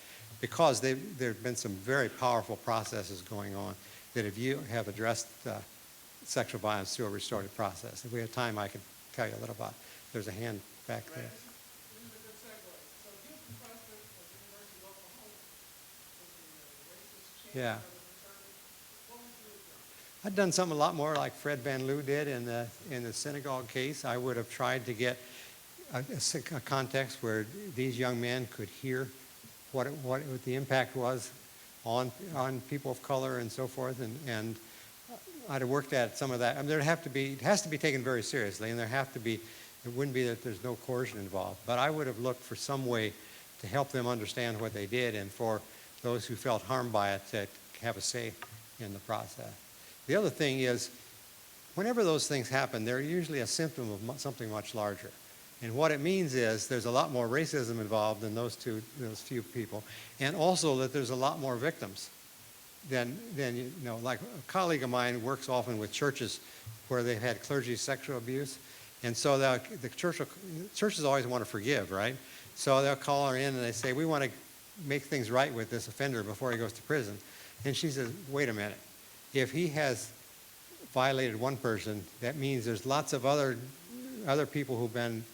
because there have been some very powerful processes going on that if you have addressed sexual violence through a restorative process. If we have time, I could tell you a little about. There's a hand back there. This is a good segue. So you're the president of the University of Oklahoma, with the racist Yeah. chant of the restorative. What would you have done? I'd done something a lot more like Fred Van Loo did in the synagogue case. I would have tried to get a context where these young men could hear what the impact was on people of color and so forth, and I'd have worked at some of that. I mean, it has to be taken very seriously, and it wouldn't be that there's no coercion involved. But I would have looked for some way to help them understand what they did, and for those who felt harmed by it to have a say in the process. The other thing is, whenever those things happen, they're usually a symptom of something much larger. And what it means is there's a lot more racism involved in those few people, and also that there's a lot more victims than like a colleague of mine works often with churches where they've had clergy sexual abuse, and so the churches always want to forgive, right? So they'll call her in and they say, we want to make things right with this offender before he goes to prison. And she says, wait a minute, if he has violated one person, that means there's lots of other people who've been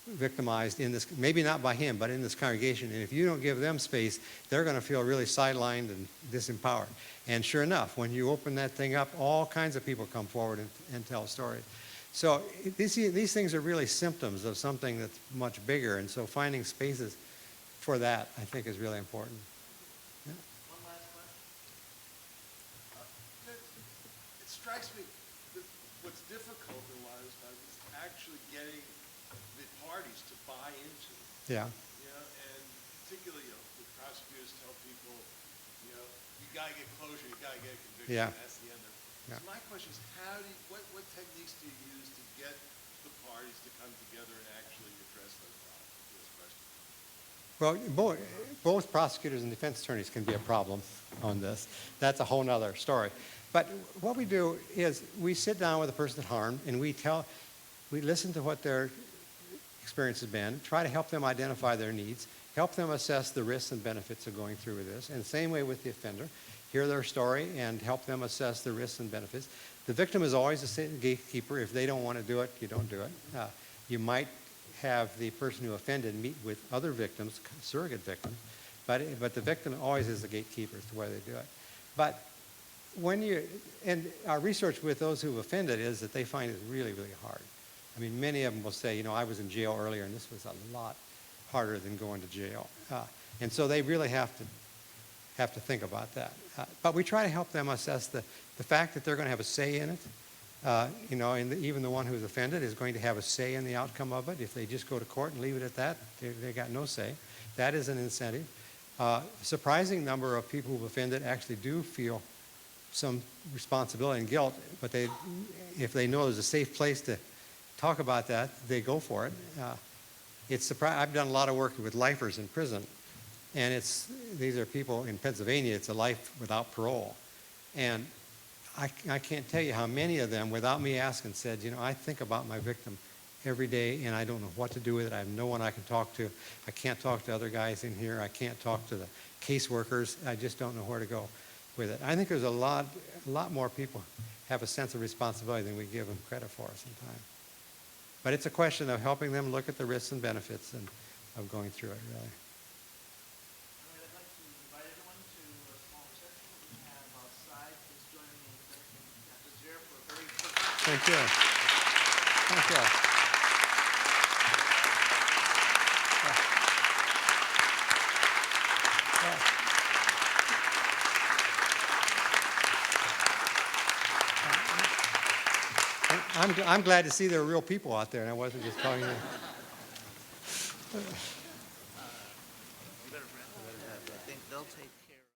victimized in this, maybe not by him, but in this congregation. And if you don't give them space, they're going to feel really sidelined and disempowered. And sure enough, when you open that thing up, all kinds of people come forward and tell stories. So these things are really symptoms of something that's much bigger. And so finding spaces for that, I think, is really important. Yeah. One last question. It strikes me that what's difficult in a lot of this time is actually getting the parties to buy into it. Yeah. And particularly, the prosecutors tell people, you got to get closure, you got to get a conviction. Yeah. That's the end of it. Yeah. So my question is, what techniques do you use to get the parties to come together and actually address those questions? Well, both prosecutors and defense attorneys can be a problem on this. That's a whole nother story. But what we do is we sit down with the person harmed, and we listen to what their experience has been, try to help them identify their needs, help them assess the risks and benefits of going through with this, and the same way with the offender, hear their story and help them assess the risks and benefits. The victim is always the gatekeeper. If they don't want to do it, you don't do it. You might have the person who offended meet with other victims, surrogate victims, but the victim always is the gatekeeper as to where they do it. But and our research with those who've offended is that they find it really, really hard. I mean, many of them will say, I was in jail earlier, and this was a lot harder than going to jail. And so they really have to think about that. But we try to help them assess the fact that they're going to have a say in it. And even the one who's offended is going to have a say in the outcome of it. If they just go to court and leave it at that, they got no say. That is an incentive. A surprising number of people who've offended actually do feel some responsibility and guilt, but if they know there's a safe place to talk about that, they go for it. I've done a lot of work with lifers in prison, and these are people in Pennsylvania. It's a life without parole, and I can't tell you how many of them, without me asking, said, I think about my victim every day, and I don't know what to do with it. I have no one I can talk to. I can't talk to other guys in here. I can't talk to the caseworkers. I just don't know where to go with it. I think there's a lot more people have a sense of responsibility than we give them credit for sometimes. But it's a question of helping them look at the risks and benefits and of going through it, really. All right, I'd like to invite everyone to a small reception that we have outside. Please join me in thanking Dr. Zehr for a very quick. Thank you. Thank you. I'm glad to see there are real people out there, and I wasn't just talking to you. I think they'll take